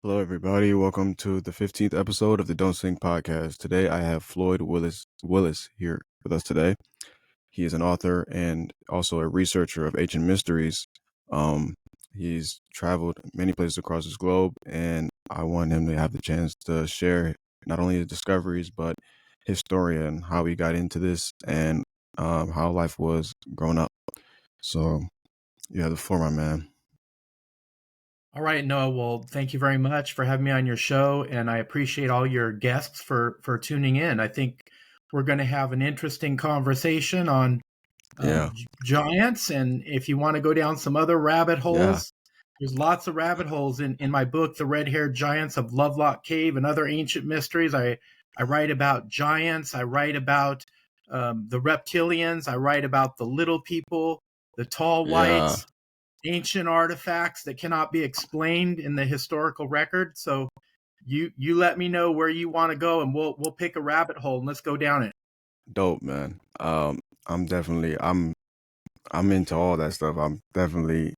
Hello, everybody. Welcome to the 15th episode of the Don't Sing podcast. Today, I have Floyd Willis here with us today. He is an author and also a researcher of ancient mysteries. He's traveled many places across this globe, and I want him to have the chance to share not only his discoveries but his story and how he got into this and how life was growing up. So, you have the floor, my man. All right, Noah. Well, thank you very much for having me on your show, and I appreciate all your guests for tuning in. I think we're going to have an interesting conversation on Yeah, giants, and if you want to go down some other rabbit yeah, holes, there's lots of rabbit holes in my book, The Red-Haired Giants of Lovelock Cave and Other Ancient Mysteries. I write about giants. I write about the reptilians. I write about the little people, the tall yeah. whites, ancient artifacts that cannot be explained in the historical record. So you let me know where you want to go, and we'll pick a rabbit hole and let's go down it. Dope, man. I'm definitely I'm into all that stuff. I'm pretty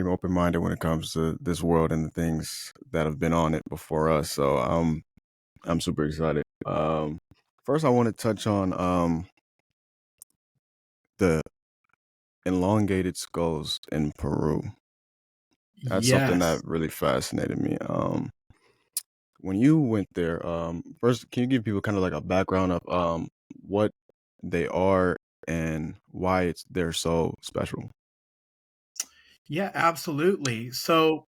open minded when it comes to this world and the things that have been on it before us. So I'm super excited. First I want to touch on the elongated skulls in Peru. That's something Yes. that really fascinated me. When you went there, first can you give people kind of like a background of what they are and why they're so special? Yeah, absolutely. So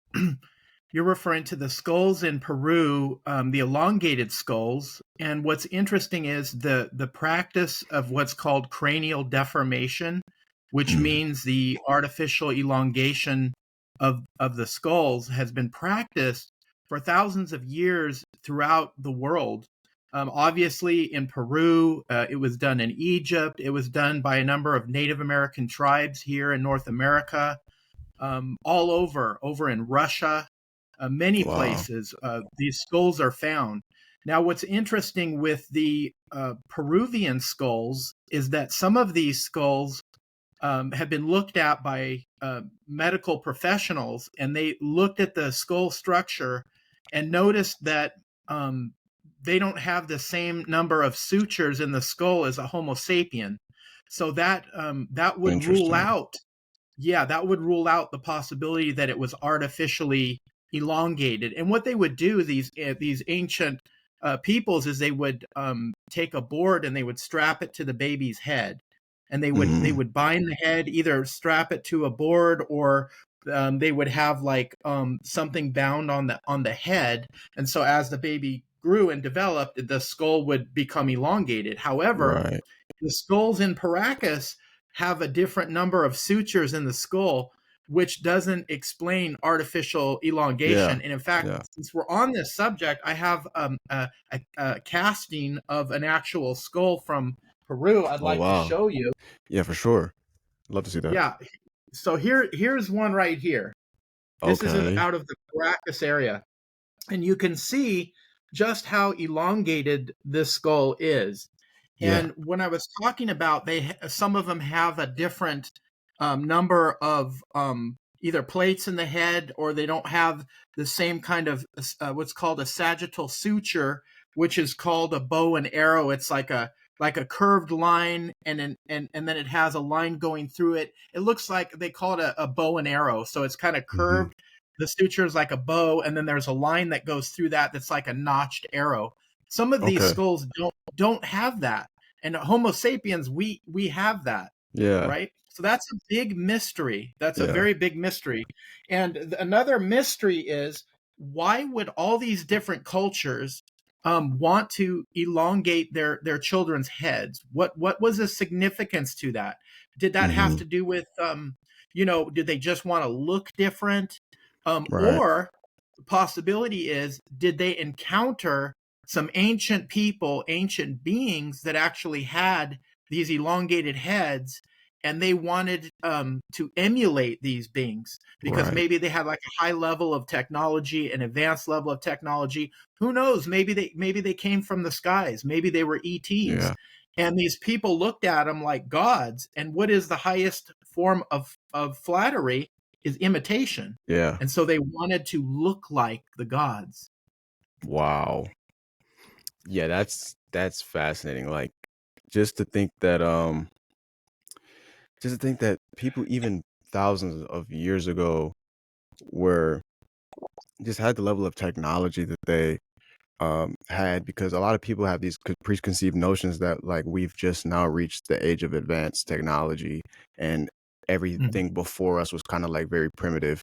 you're referring to the skulls in Peru, the elongated skulls. And what's interesting is the practice of what's called cranial deformation, which Mhm. means the artificial elongation of the skulls has been practiced for thousands of years throughout the world. Obviously, in Peru, it was done in Egypt. It was done by a number of Native American tribes here in North America, all over in Russia, many Wow. places. These skulls are found. Now, what's interesting with the Peruvian skulls is that some of these skulls have been looked at by medical professionals, and they looked at the skull structure and noticed that um, they don't have the same number of sutures in the skull as a Homo sapien. So that would rule Interesting. out, yeah, that would rule out the possibility that it was artificially elongated. And what they would do, these ancient peoples, is they would take a board and they would strap it to the baby's head, and they Mhm. would bind the head, either strap it to a board, or they would have like something bound on the head. And so as the baby grew and developed, the skull would become elongated. However, Right. the skulls in Paracas have a different number of sutures in the skull, which doesn't explain artificial Yeah. elongation. And in fact, Yeah. since we're on this subject, I have a casting of an actual skull from Peru I'd Oh, like to wow. show you. Yeah, for sure. Love to see that. Yeah. So here's one right here. This is Okay. out of the Caracas area, and you can see just how elongated this skull is. Yeah. And when I was talking about, some of them have a different number of either plates in the head, or they don't have the same kind of what's called a sagittal suture, which is called a bow and arrow. It's like a curved line, and then it has a line going through it. It looks like they call it a bow and arrow. So it's kind of Mhm. curved. The suture is like a bow, and then there's a line that goes through that that's like a notched arrow. Some of these Okay. skulls don't have that, and Homo sapiens, we have that, Yeah. right? So that's a big mystery. That's a Yeah. very big mystery. And another mystery is, why would all these different cultures want to elongate their children's heads? What was the significance to that? Did that have Mhm. to do with did they just want to look different? Right. Or the possibility is, did they encounter some ancient people, ancient beings that actually had these elongated heads, and they wanted to emulate these beings because Right. maybe they had like a high level of technology, an advanced level of technology. Who knows? Maybe they came from the skies. Maybe they were ETs, Yeah. and these people looked at them like gods. And what is the highest form of flattery? is imitation. Yeah. And so they wanted to look like the gods. Wow. Yeah, that's fascinating. Like just to think that just to think that people even thousands of years ago were just had the level of technology that they had, because a lot of people have these preconceived notions that like we've just now reached the age of advanced technology and Mhm. everything before us was kind of like very primitive.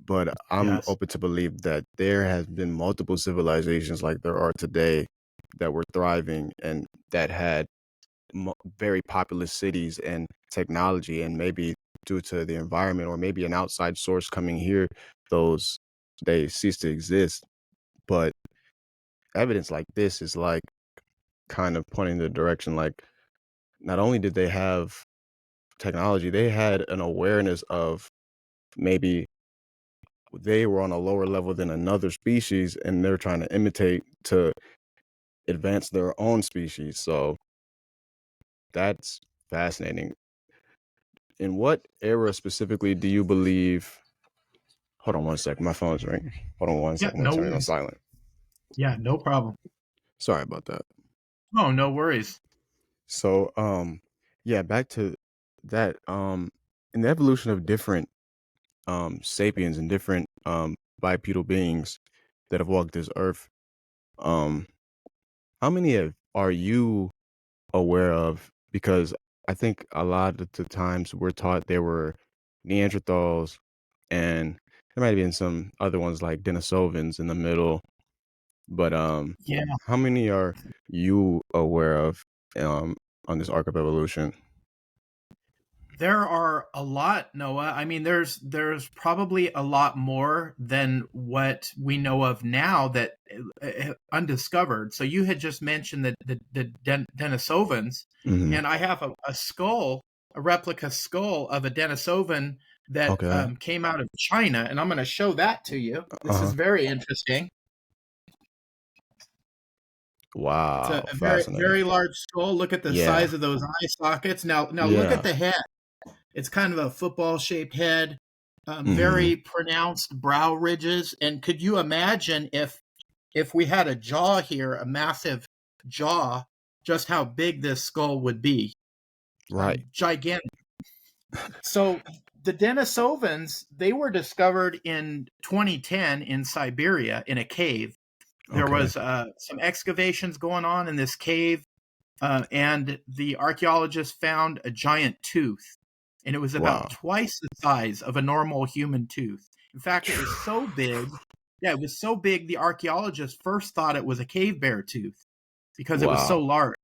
But I'm Yes. open to believe that there has been multiple civilizations like there are today that were thriving and that had very populous cities and technology, and maybe due to the environment or maybe an outside source coming here, those they cease to exist. But evidence like this is like kind of pointing the direction like not only did they have technology, they had an awareness of maybe they were on a lower level than another species and they're trying to imitate to advance their own species. So that's fascinating. In what era specifically do you believe? Hold on one second. My phone's ringing. Hold on one Yeah, second. I'm gonna no turn it on worries. silent. Yeah, no problem. Sorry about that. Oh, no worries. So, yeah, back to that. In the evolution of different sapiens and different bipedal beings that have walked this earth, um, how many are you aware of? Because I think a lot of the times we're taught there were Neanderthals, and there might have been some other ones like Denisovans in the middle. But Yeah. how many are you aware of um on this arc of evolution? There are a lot, Noah. I mean, there's probably a lot more than what we know of now that undiscovered. So you had just mentioned the Denisovans, Hmm. and I have a skull, a replica skull of a Denisovan that Okay. came out of China, and I'm going to show that to you. This is Uh-huh. very interesting. It's Wow, a very fascinating. very large skull. Look at the Yeah. size of those eye sockets. Now look at Yeah. the head. It's kind of a football shaped head, Hmm. very pronounced brow ridges. And could you imagine if we had a jaw here, a massive jaw, just how big this skull would be? Right. Gigantic. So the Denisovans, they were discovered in 2010 in Siberia in a cave. There Okay. was some excavations going on in this cave, and the archaeologists found a giant tooth, and it was about Wow. twice the size of a normal human tooth. In fact, it was so big. Yeah, it was so big. The archaeologists first thought it was a cave bear tooth because it was so Wow. large.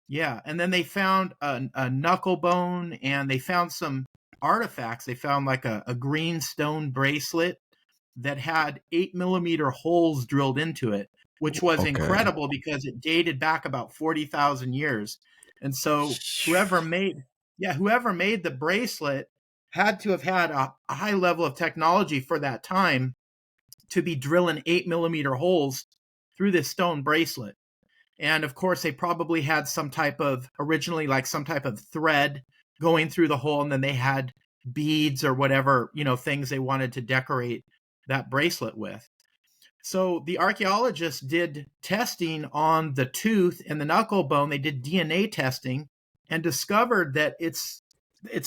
Yeah, and then they found a knuckle bone, and they found some artifacts. They found like a green stone bracelet that had 8 millimeter holes drilled into it, which was Okay. incredible because it dated back about 40,000 years. And so whoever made the bracelet had to have had a high level of technology for that time to be drilling 8 millimeter holes through this stone bracelet. And of course, they probably had some type of originally like some type of thread going through the hole, and then they had beads or whatever, things they wanted to decorate that bracelet with. So the archaeologists did testing on the tooth and the knuckle bone. They did DNA testing and discovered that it's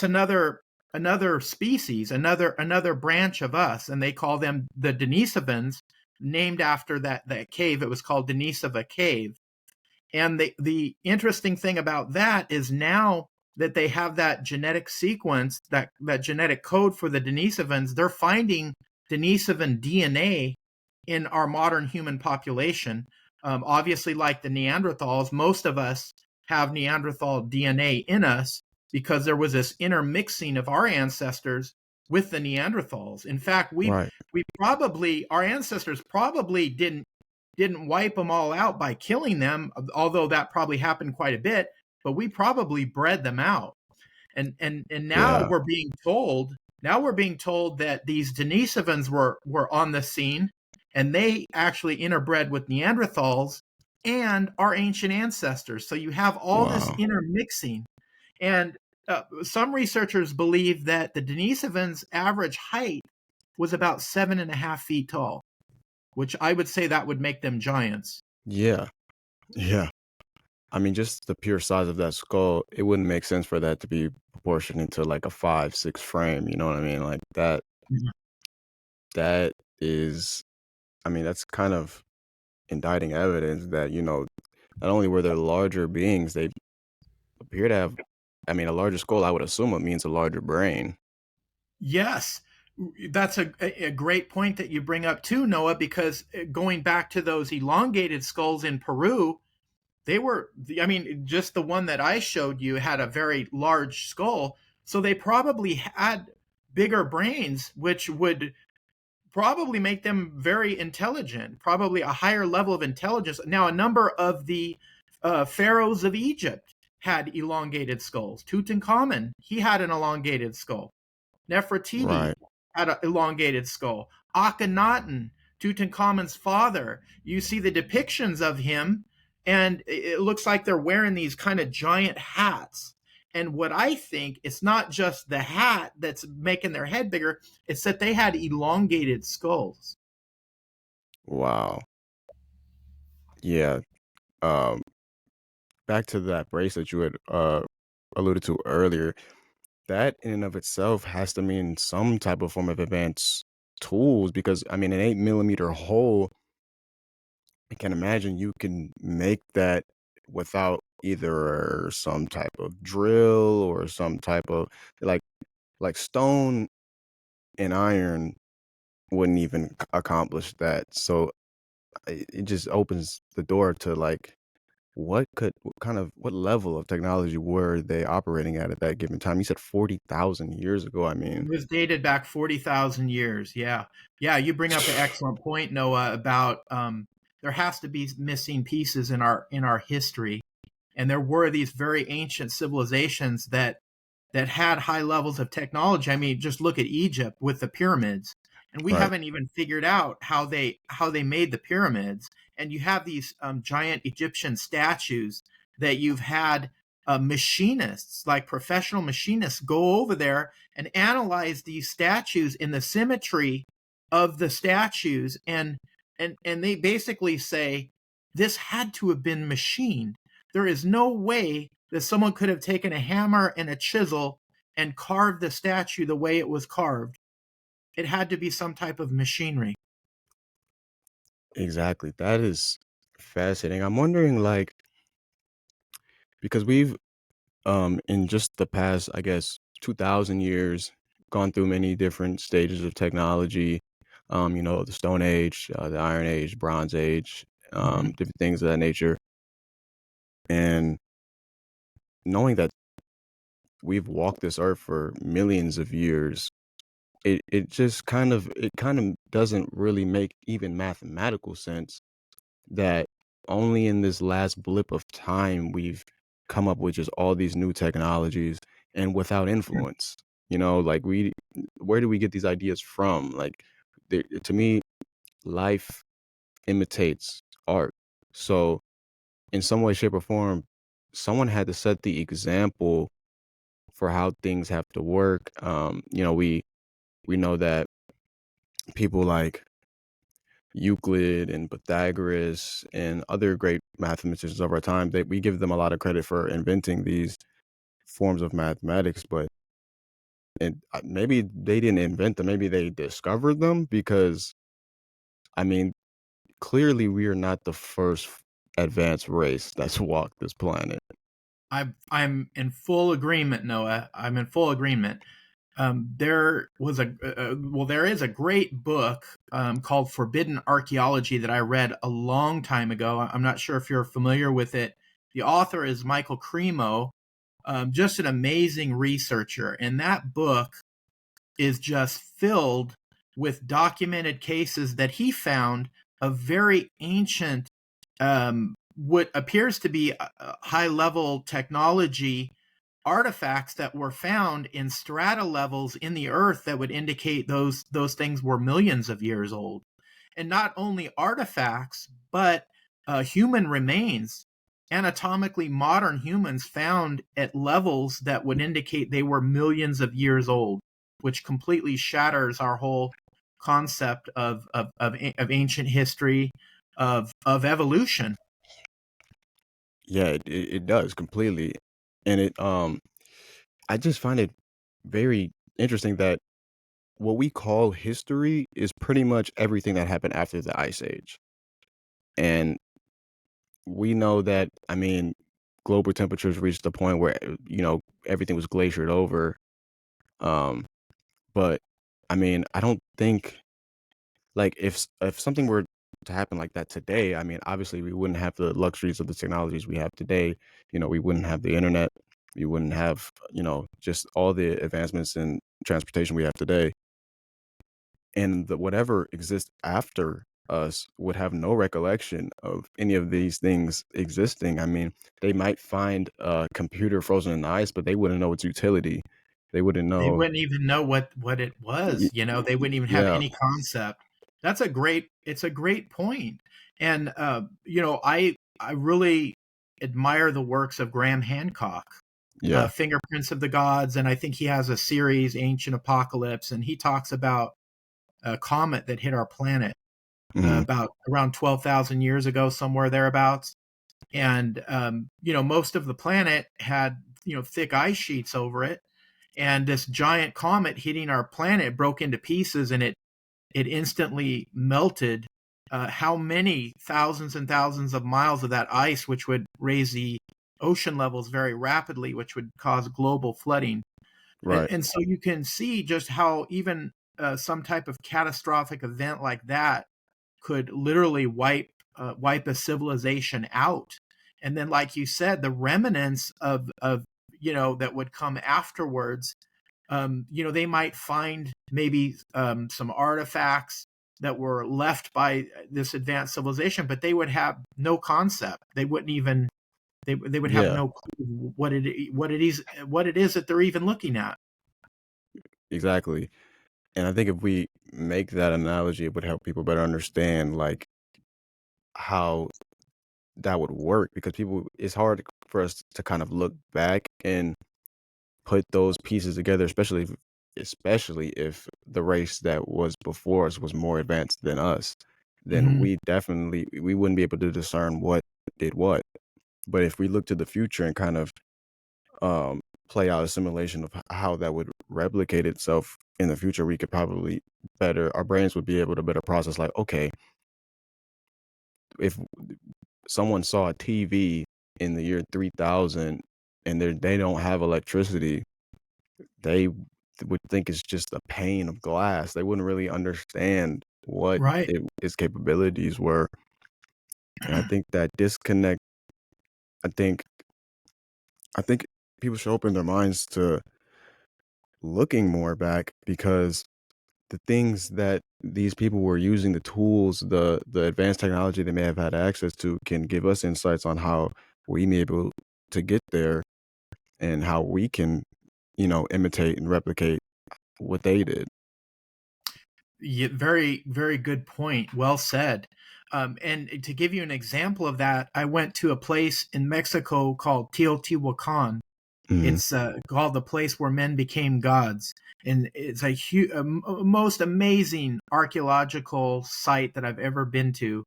another species, another branch of us, and they call them the Denisovans, named after that cave. It was called Denisova Cave. And the interesting thing about that is now that they have that genetic sequence, that genetic code for the Denisovans, they're finding Denisovan DNA in our modern human population. Obviously, like the Neanderthals, most of us have Neanderthal DNA in us because there was this intermixing of our ancestors with the Neanderthals. In fact, Right. our ancestors probably didn't wipe them all out by killing them, although that probably happened quite a bit, but we probably bred them out. And Yeah. now we're being told that these Denisovans were on the scene, and they actually interbred with Neanderthals and our ancient ancestors. So you have all this Wow. intermixing. And some researchers believe that the Denisovans' average height was about 7.5 feet tall, which I would say that would make them giants. Yeah, yeah. I mean, just the pure size of that skull, it wouldn't make sense for that to be proportionate to like a 5, 6 frame. You know what I mean? Like that. Mhm. That is, I mean, that's kind of indicting evidence that not only were there larger beings, they appear to have. I mean, a larger skull. I would assume it means a larger brain. Yes, that's a great point that you bring up too, Noah, because going back to those elongated skulls in Peru, they were, I mean, just the one that I showed you had a very large skull. So they probably had bigger brains, which would probably make them very intelligent, probably a higher level of intelligence. Now, a number of the pharaohs of Egypt had elongated skulls. Tutankhamun, he had an elongated skull. Nefertiti Right. had an elongated skull. Akhenaten, Tutankhamun's father, you see the depictions of him, and it looks like they're wearing these kind of giant hats. And what I think, it's not just the hat that's making their head bigger, it's that they had elongated skulls. Wow. Yeah. Um. Back to that bracelet you had alluded to earlier. That in and of itself has to mean some type of form of advanced tools because I mean an 8 millimeter hole. I can imagine you can make that without either some type of drill or some type of like stone and iron wouldn't even accomplish that. So it just opens the door to like what level of technology were they operating at that given time? You said 40,000 years ago. I mean, It was dated back 40,000 years. Yeah. Yeah. You bring up an excellent point, Noah, about there has to be missing pieces in our history. And there were these very ancient civilizations that had high levels of technology. I mean, just look at Egypt with the pyramids. And we right, haven't even figured out how they made the pyramids. And you have these giant Egyptian statues that you've had machinists, like professional machinists, go over there and analyze these statues in the symmetry of the statues, and they basically say this had to have been machined. There is no way that someone could have taken a hammer and a chisel and carved the statue the way it was carved. It had to be some type of machinery. exactly. That is fascinating. I'm wondering, like, because we've in just the past, I guess, 2,000 years, gone through many different stages of technology. The Stone Age, the Iron Age, Bronze Age, Mhm. different things of that nature. And knowing that we've walked this earth for millions of years, it kind of doesn't really make even mathematical sense that only in this last blip of time we've come up with just all these new technologies and without influence. Like where do we get these ideas from? Like to me, life imitates art. So in some way, shape, or form, someone had to set the example for how things have to work. We know that people like Euclid and Pythagoras and other great mathematicians of our time, we give them a lot of credit for inventing these forms of mathematics, but maybe they didn't invent them, maybe they discovered them because I mean, clearly we are not the first advanced race that's walked this planet. I'm in full agreement, Noah. I'm in full agreement. There was there is a great book called Forbidden Archaeology that I read a long time ago. I'm not sure if you're familiar with it. The author is Michael Cremo, just an amazing researcher, and that book is just filled with documented cases that he found of very ancient, what appears to be high level technology artifacts that were found in strata levels in the earth that would indicate those things were millions of years old. And not only artifacts, but human remains. anatomically modern humans found at levels that would indicate they were millions of years old, which completely shatters our whole concept of ancient history, of evolution. Yeah, it does completely. And I just find it very interesting that what we call history is pretty much everything that happened after the Ice Age. And we know that, I mean, global temperatures reached a point where, everything was glaciered over. Um, but I mean, I don't think like if something were to happen like that today, I mean, obviously we wouldn't have the luxuries of the technologies we have today. We wouldn't have the internet. We wouldn't have, just all the advancements in transportation we have today. And whatever exists after us would have no recollection of any of these things existing. I mean, they might find a computer frozen in ice, but they wouldn't know its utility. They wouldn't They know. wouldn't even know what it Y- was, they wouldn't even have Yeah, any concept. It's a great point. And I really admire the works of Graham Hancock, yeah, Fingerprints of the Gods, and I think he has a series, Ancient Apocalypse, and he talks about a comet that hit our planet hmm, about around 12,000 years ago, somewhere thereabouts. And most of the planet had thick ice sheets over it, and this giant comet hitting our planet broke into pieces, and it instantly melted how many thousands and thousands of miles of that ice, which would raise the ocean levels very rapidly, which would cause global flooding. and, right, and so you can see just how even some type of catastrophic event like that could literally wipe a civilization out. And then, like you said, the remnants of that would come afterwards, they might find maybe some artifacts that were left by this advanced civilization, but they would have no concept. They wouldn't even they would have yeah, no clue what it is that they're even looking at. exactly. And I think if we make that analogy, it would help people better understand like how that would work because people it's hard for us to kind of look back and put those pieces together, especially if the race that was before us was more advanced than us, then Mhm. we wouldn't be able to discern what did what. But if we look to the future and kind of um play out a simulation of how that would replicate itself in the future, we could probably better our brains would be able to better process like, okay, if someone saw a TV in the year 3000 and they don't have electricity, they would think it's just a pane of glass. They wouldn't really understand what Right. its capabilities were. And I think that disconnect, I think, I think people should open their minds to looking more back because the things that these people were using, the tools, the advanced technology they may have had access to, can give us insights on how we may be able to get there and how we can, imitate and replicate what they did. Yeah, very, very good point. Well said. And to give you an example of that, I went to a place in Mexico called Teotihuacan. Mhm. It's called the place where men became gods, and it's a most amazing archaeological site that I've ever been to.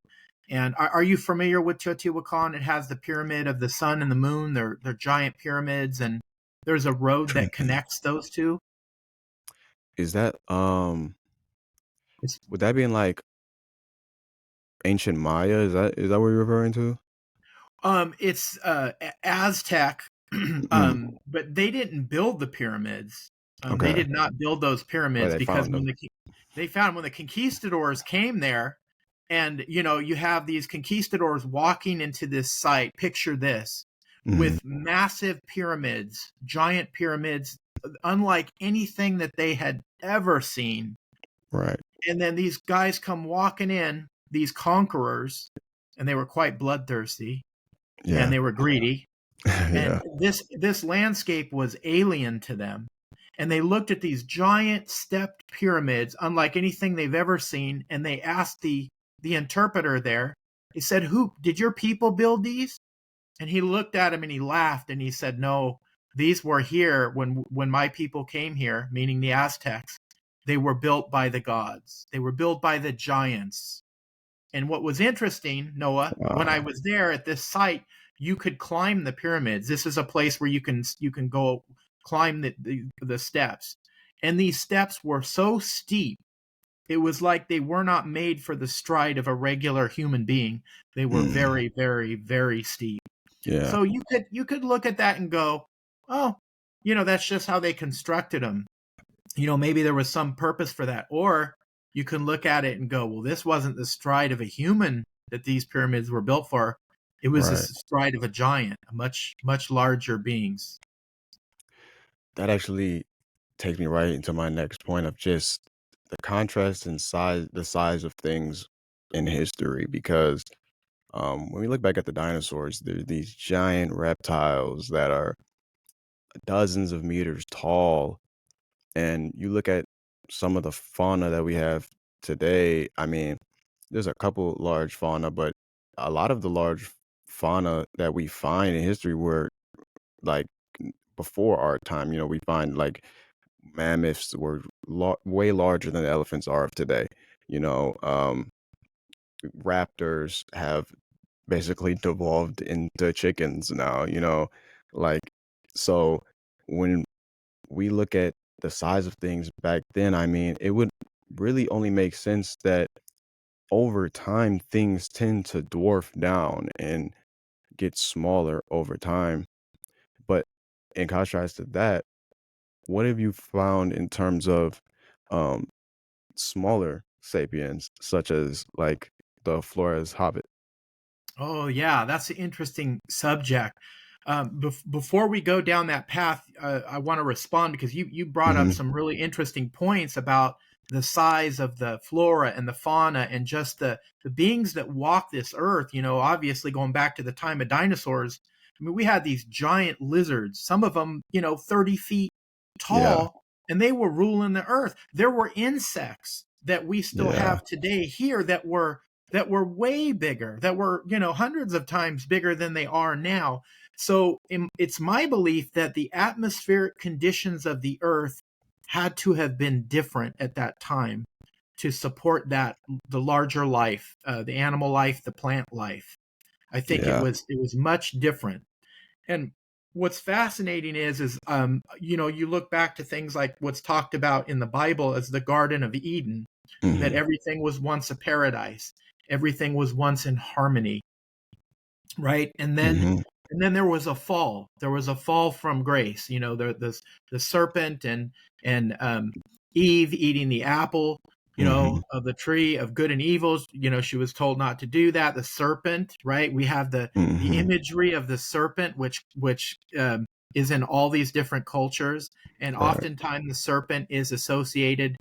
And are you familiar with Teotihuacan? It has the pyramid of the sun and the moon. They're giant pyramids, and there's a road that connects those two. Is that It's would that be in like ancient Maya? Is that what you're referring to? It's Aztec, Mm, but they didn't build the pyramids. They okay. did not build those But pyramids they because found them. they found when the conquistadors came there, and you have these conquistadors walking into this site. Picture this Mhm. with massive pyramids, giant pyramids, unlike anything that they had ever seen. Right. And then these guys come walking in, these conquerors, and they were quite bloodthirsty and Yeah. they were greedy, and Yeah. this landscape was alien to them, and they looked at these giant stepped pyramids unlike anything they've ever seen, and they asked the interpreter there. They said, who did your people build these? And he looked at him and he laughed and he said, "No, these were here when my people came here, meaning the Aztecs. They were built by the gods. They were built by the giants." And what was interesting, Noah, when I Wow. was there at this site, you could climb the pyramids. This is a place where you can go climb the steps. And these steps were so steep, it was like they were not made for the stride of a regular human being. They were Mm, very, very, very steep. yeah. So you could look at that and go, "Oh, that's just how they constructed them. Maybe there was some purpose for that." Or you can look at it and go, "Well, this wasn't the stride of a human that these pyramids were built for. It was the Right. stride of a giant, a much, much larger beings." That actually takes me right into my next point of just the contrast in the size of things in history. Because when we look back at the dinosaurs, there's these giant reptiles that are dozens of meters tall, and you look at some of the fauna that we have today. I mean, there's a couple large fauna, but a lot of the large fauna that we find in history were like before our time. We find like mammoths were way larger than the elephants are of today. You know, raptors have basically devolved into chickens now. Like, so when we look at the size of things back then, I mean, it would really only make sense that over time things tend to dwarf down and get smaller over time. But in contrast to that, what have you found in terms of um, smaller sapiens, such as like the Flores Hobbit? Oh, yeah, that's an interesting subject. Before we go down that path, I want to respond because you brought up Hmm. some really interesting points about the size of the flora and the fauna and just the beings that walk this earth. Obviously going back to the time of dinosaurs. I mean, we had these giant lizards, some of them, 30 feet Yeah, tall, and they were ruling the earth. There were insects that we still yeah, have today here that were way bigger, that were, hundreds of times bigger than they are now. So it's my belief that the atmospheric conditions of the earth had to have been different at that time to support the larger life, the animal life, the plant life. I think it yeah. was it was much different. And what's fascinating is you look back to things like what's talked about in the Bible as the Garden of Eden, that Hmm. everything was once a paradise, everything was once in harmony, right? Hmm. And then there was a fall. There was a fall from grace. The serpent and Eve eating the apple, Hmm. of the tree of good and evil. She was told not to do that. The serpent, right? We have the Hmm. imagery of the serpent, which is in all these different cultures, and Right. oftentimes the serpent is associated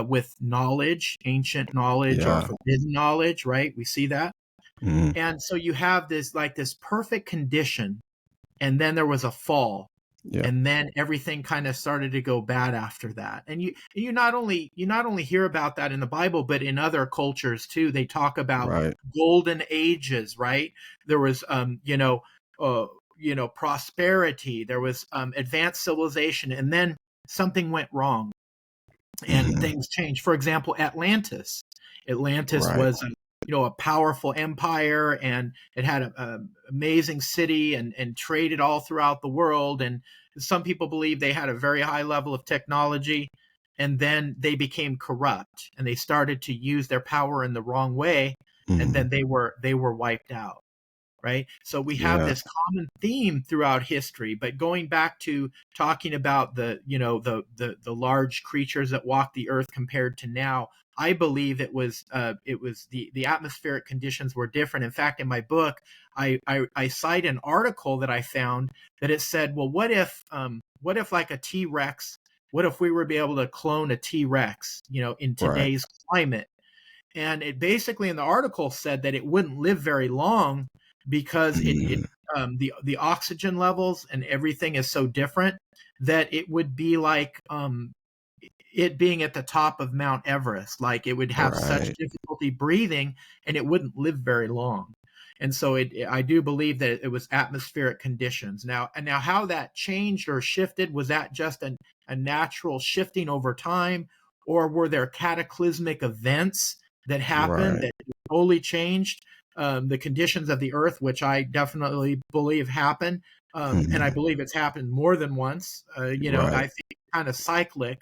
with knowledge, ancient knowledge, or Yeah. forbidden knowledge, right? We see that. Hmm. And so you have this perfect condition, and then there was a fall, Yeah. and then everything kind of started to go bad after that. And you not only hear about that in the Bible, but in other cultures too. They talk about Right. golden ages, right? There was prosperity, there was advanced civilization, and then something went wrong and Hmm. things changed. For example, Atlantis. Atlantis Right. was a powerful empire, and it had an amazing city and traded all throughout the world. And some people believe they had a very high level of technology, and then they became corrupt and they started to use their power in the wrong way, and Hmm. then they were wiped out, right? So we have Yeah. this common theme throughout history. But going back to talking about the large creatures that walk the earth compared to now, I believe it was the atmospheric conditions were different. In fact, in my book, I cite an article that I found that it said, well, what if like a T Rex? What if we were be able to clone a T Rex? In Right. today's climate, and it basically in the article said that it wouldn't live very long because Hmm. the oxygen levels and everything is so different that it would be like it being at the top of Mount Everest. Like it would have such Right. difficulty breathing and it wouldn't live very long. And so I do believe that it was atmospheric conditions. Now how that changed or shifted, was that just a natural shifting over time, or were there cataclysmic events that happened Right. that totally changed the conditions of the earth, which I definitely believe happened. And I Hmm. believe it's happened more than once. I Right. think it's kind of cyclic.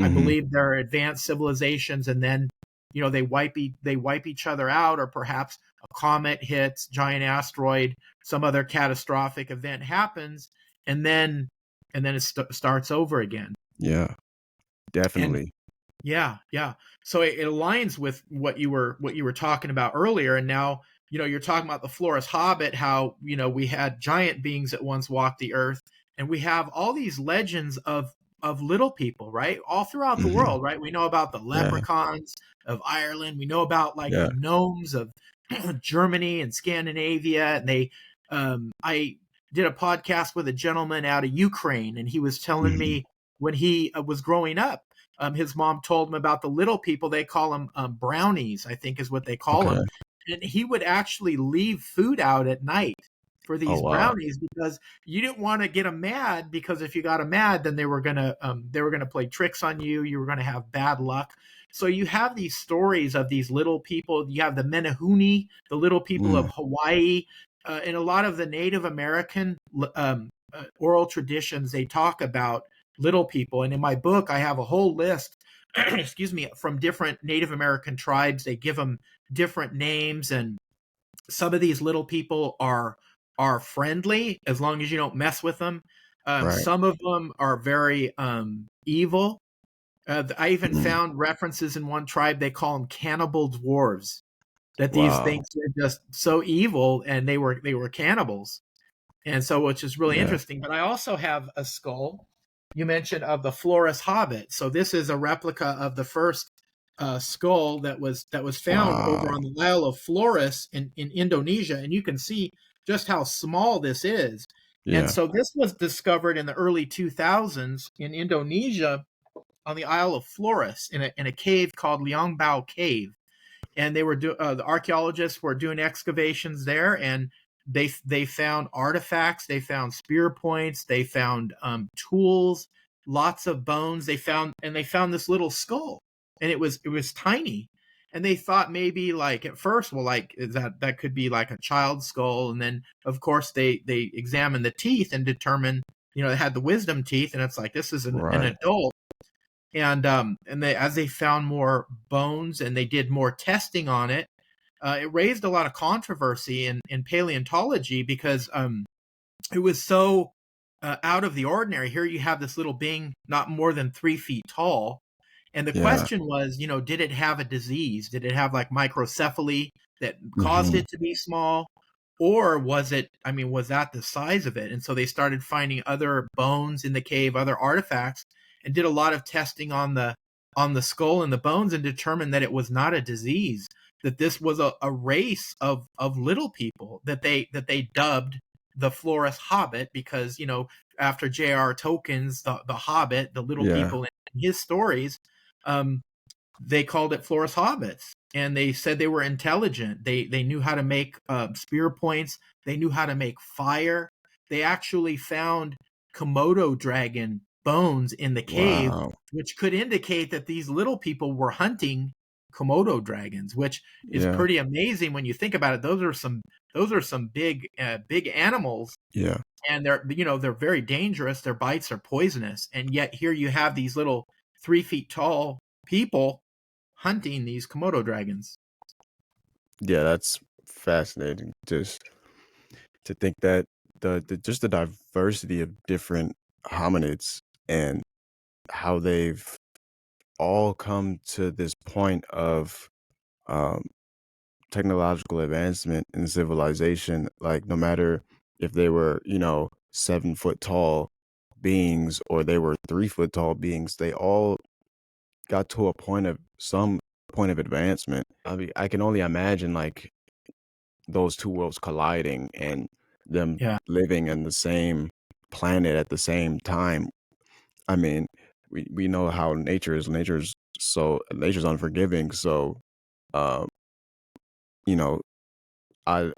I Hmm. believe there are advanced civilizations, and then they wipe each other out, or perhaps a comet hits, giant asteroid, some other catastrophic event happens, and then it starts over again. Yeah, And definitely. yeah, yeah. So it aligns with what you were talking about earlier, and now you're talking about the Flores Hobbit, how we had giant beings that once walked the earth, and we have all these legends of little people, right? All throughout the Hmm. world, right? We know about the Yeah. leprechauns of Ireland. We know about like the Yeah. gnomes of Germany and Scandinavia, and I did a podcast with a gentleman out of Ukraine, and he was telling Hmm. me when he was growing up, his mom told him about the little people. They call them brownies, I think is what they call Okay. them. And he would actually leave food out at night for Oh these wow. brownies, because you didn't want to get them mad, because if you got them mad, then they were gonna play tricks on you. You were gonna have bad luck. So you have these stories of these little people. You have the Menehune, the little people Mm. of Hawaii, and a lot of the Native American oral traditions. They talk about little people. And in my book, I have a whole list, excuse me, from different Native American tribes. They give them different names, and some of these little people are friendly as long as you don't mess with them. Right. Some of them are very evil. I even Mm. found references in one tribe. They call them cannibal dwarves. That these Wow. things are just so evil, and they were cannibals. And so, which is really Yeah. interesting. But I also have a skull you mentioned of the Flores Hobbit. So this is a replica of the first skull that was found over Wow. on the Isle of Flores in Indonesia, and you can see just how small this is. And Yeah. so this was discovered in the early 2000s in Indonesia on the Isle of Flores in a cave called Liang Bao Cave, and the archaeologists were doing excavations there, and they found artifacts, they found spear points, they found tools, lots of bones. They found this little skull, and it was tiny, and they thought maybe like at first, well, like is that could be like a child's skull, and then of course they examined the teeth and determined it had the wisdom teeth, and it's like this is an Right. adult. And they, as they found more bones and they did more testing on it, it raised a lot of controversy in paleontology, because it was so out of the ordinary. Here you have this little being not more than 3 feet tall, and the Yeah. question was, did it have a disease? Did it have like microcephaly that caused Hmm. it to be small? Or was it, I mean, was that the size of it? And so they started finding other bones in the cave, other artifacts, and did a lot of testing on the skull and the bones, and determined that it was not a disease, that this was a race of little people that they dubbed the Flores Hobbit, because after J.R. Tolkien's the Hobbit, the little Yeah. people in his stories, um, they called it Flores Hobbits, and they said they were intelligent. They knew how to make spear points. They knew how to make fire. They actually found Komodo dragon bones in the cave, Wow. which could indicate that these little people were hunting Komodo dragons, which is Yeah. pretty amazing when you think about it. Those are some big animals, Yeah. and they're very dangerous. Their bites are poisonous, and yet here you have these little 3 feet tall people hunting these Komodo dragons. Yeah. That's fascinating. Just to think that the just the diversity of different hominids and how they've all come to this point of um, technological advancement in civilization. Like no matter if they were, 7 foot tall beings or they were 3 foot tall beings, they all got to a point of some point of advancement. I mean, I can only imagine like those two worlds colliding and them Yeah, living in the same planet at the same time. I mean, we know how nature is. Nature's unforgiving. So, uh, you know, I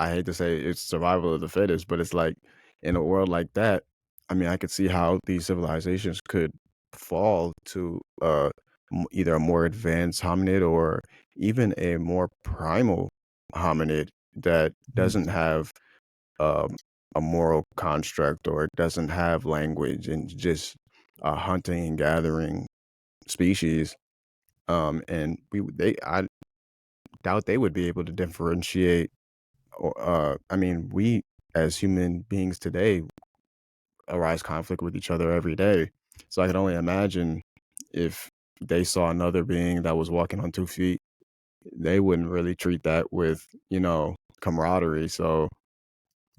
hate to say it's survival of the fittest, but it's like in a world like that, I mean, I could see how these civilizations could fall to either a more advanced hominid or even a more primal hominid that Mhm. doesn't have um, a moral construct or doesn't have language and just a hunting and gathering species. And I doubt they would be able to differentiate. Or, I mean, we as human beings today arise conflict with each other every day. So I can only imagine if they saw another being that was walking on 2 feet, they wouldn't really treat that with, camaraderie. So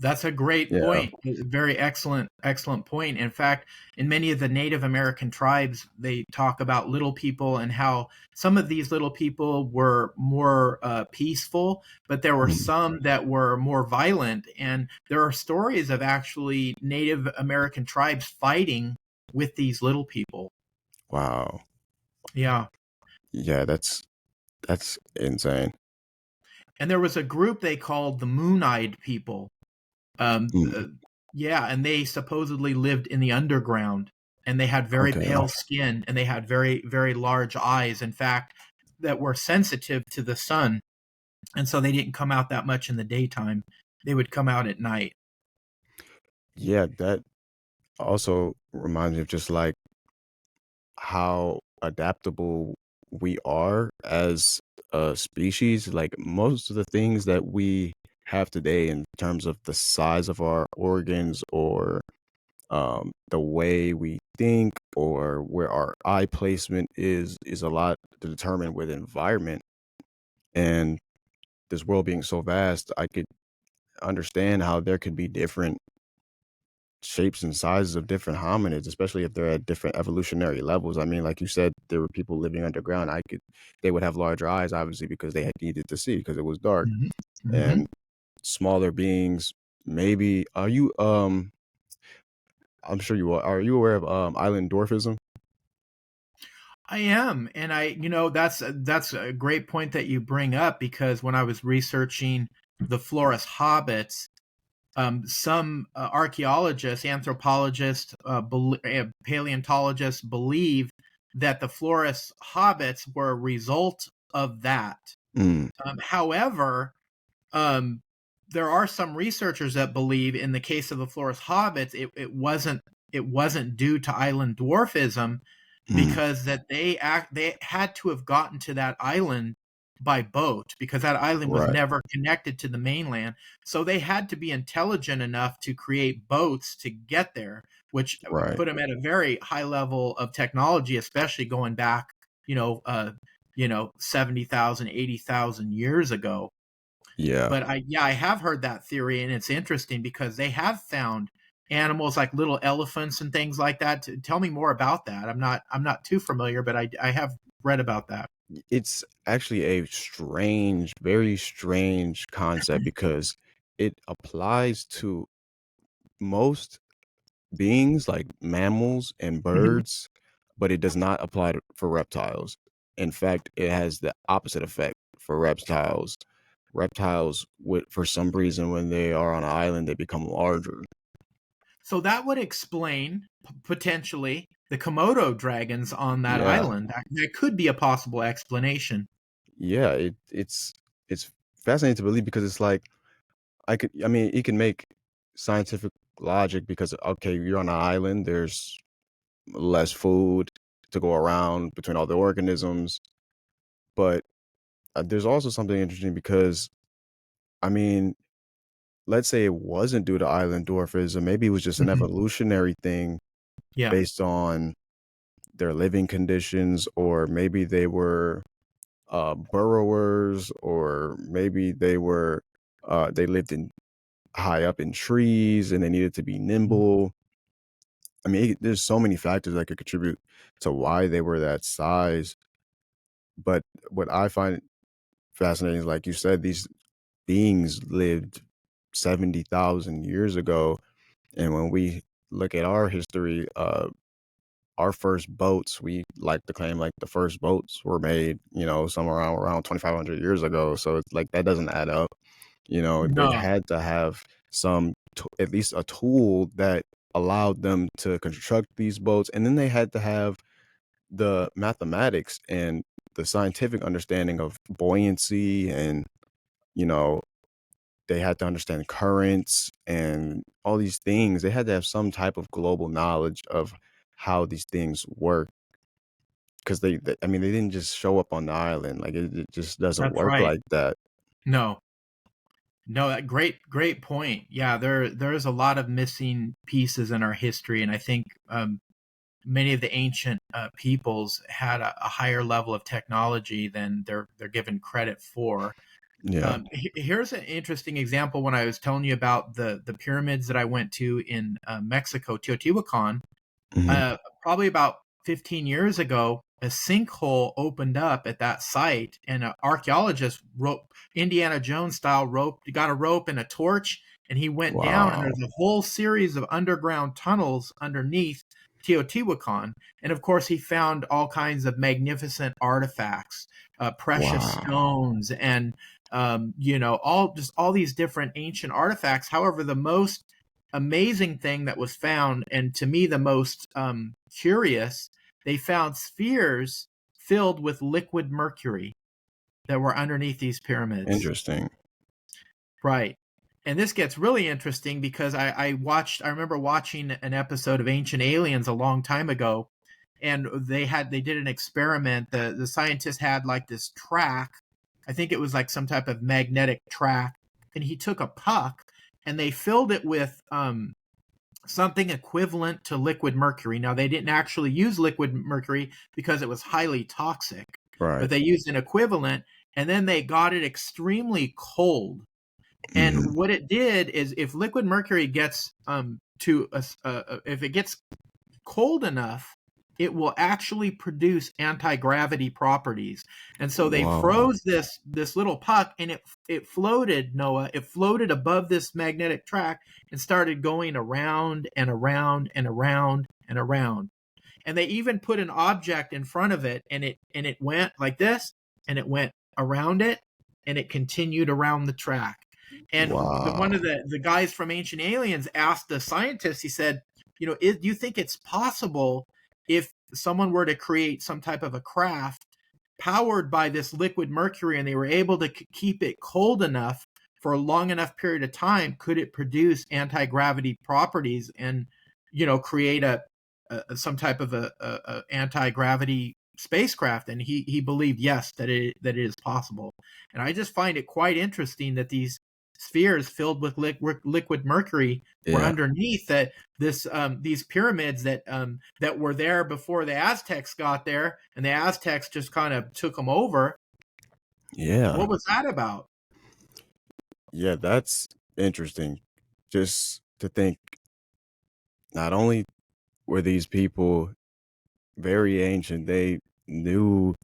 That's a great yeah. point. Very excellent, excellent point. In fact, in many of the Native American tribes, they talk about little people and how some of these little people were more peaceful, but there were Mm, some that were more violent. And there are stories of actually Native American tribes fighting with these little people. wow. Yeah. Yeah, that's insane. And there was a group they called the Moon Eyed people. Um, Mm, uh, yeah, and they supposedly lived in the underground, and they had very okay. pale skin, and they had very, very large eyes. In fact, that were sensitive to the sun, and so they didn't come out that much in the daytime. They would come out at night. Yeah, that also reminds me of just like how adaptable we are as a species. Like most of the things that we have today in terms of the size of our organs or the way we think or where our eye placement is a lot determined with environment. And this world being so vast, I could understand how there could be different shapes and sizes of different hominids, especially if they're at different evolutionary levels. I mean, like you said, there were people living underground. They would have larger eyes, obviously, because they had needed to see because it was dark. Hmm. Hmm. And smaller beings, maybe. I'm sure you are. Are you aware of island dwarfism? I am, and that's a great point that you bring up because when I was researching the Flores hobbits, some archaeologists, anthropologists, paleontologists believe that the Flores hobbits were a result of that. Mm, However, um, there are some researchers that believe, in the case of the Flores hobbits, it wasn't due to island dwarfism, mm, because they had to have gotten to that island by boat because that island was right, never connected to the mainland. So they had to be intelligent enough to create boats to get there, which right. put them at a very high level of technology, especially going back, 70,000, 80,000 years ago. Yeah. But I have heard that theory, and it's interesting because they have found animals like little elephants and things like that. Tell me more about that. I'm not too familiar, but I have read about that. It's actually a strange, very strange concept because it applies to most beings like mammals and Mhm. birds, but it does not apply for reptiles. In fact, it has the opposite effect for reptiles. Reptiles would, for some reason, when they are on an island, they become larger. So that would explain potentially the Komodo dragons on that Yeah, island. That could be a possible explanation. yeah. It's fascinating to believe because it's like I mean, it can make scientific logic because okay, you're on an island. There's less food to go around between all the organisms, but there's also something interesting because I mean, let's say it wasn't due to island dwarfism, maybe it was just an Mhm. evolutionary thing Yeah. based on their living conditions, or maybe they were burrowers, or maybe they lived in high up in trees and they needed to be Mhm. nimble. I mean, there's so many factors that could contribute to why they were that size. But what I find fascinating is, like you said, these beings lived 70,000 years ago. And when we look at our history, our first boats, we like to claim like the first boats were made, somewhere around 2,500 years ago. So it's like that doesn't add up. They No, had to have at least a tool that allowed them to construct these boats, and then they had to have the mathematics and the scientific understanding of buoyancy, and you know they had to understand currents and all these things. They had to have some type of global knowledge of how these things work, because I mean, they didn't just show up on the island. Like it just doesn't that's work right. like that. No, no, that great point. Yeah, there's a lot of missing pieces in our history, and I think many of the ancient peoples had a higher level of technology than they're given credit for. Yeah. Here's an interesting example. When I was telling you about the pyramids that I went to in Mexico, Teotihuacan, Hmm. probably about 15 years ago, a sinkhole opened up at that site, and an archaeologist Indiana Jones style rope, got a rope and a torch, and he went down, and Wow. there's a whole series of underground tunnels underneath Teotihuacan. And of course, he found all kinds of magnificent artifacts, precious Wow. stones, and all these different ancient artifacts. However, the most amazing thing that was found, and to me the most curious, they found spheres filled with liquid mercury that were underneath these pyramids. Interesting. Right. And this gets really interesting because I remember watching an episode of Ancient Aliens a long time ago, and they did an experiment. The scientist had like this track. I think it was like some type of magnetic track, and he took a puck and they filled it with something equivalent to liquid mercury. Now, they didn't actually use liquid mercury because it was highly toxic, Right. but they used an equivalent, and then they got it extremely cold. And Hmm. what it did is, if liquid mercury gets if it gets cold enough, it will actually produce anti-gravity properties. And so they Whoa. froze this little puck, and it floated, Noah. It floated above this magnetic track and started going around and around and around and around. And they even put an object in front of it, and it went like this, and it went around it, and it continued around the track. And one of Wow. the guys from Ancient Aliens asked the scientist, he said, do you think it's possible, if someone were to create some type of a craft powered by this liquid mercury, and they were able to keep it cold enough for a long enough period of time, could it produce anti-gravity properties and create some type of a anti-gravity spacecraft? And he believed, yes, that it is possible. And I just find it quite interesting that these spheres filled with liquid mercury were Yeah. underneath these pyramids that were there before the Aztecs got there, and the Aztecs just kind of took them over. Yeah. What was that about? Yeah, that's interesting. Just to think, not only were these people very ancient, they knew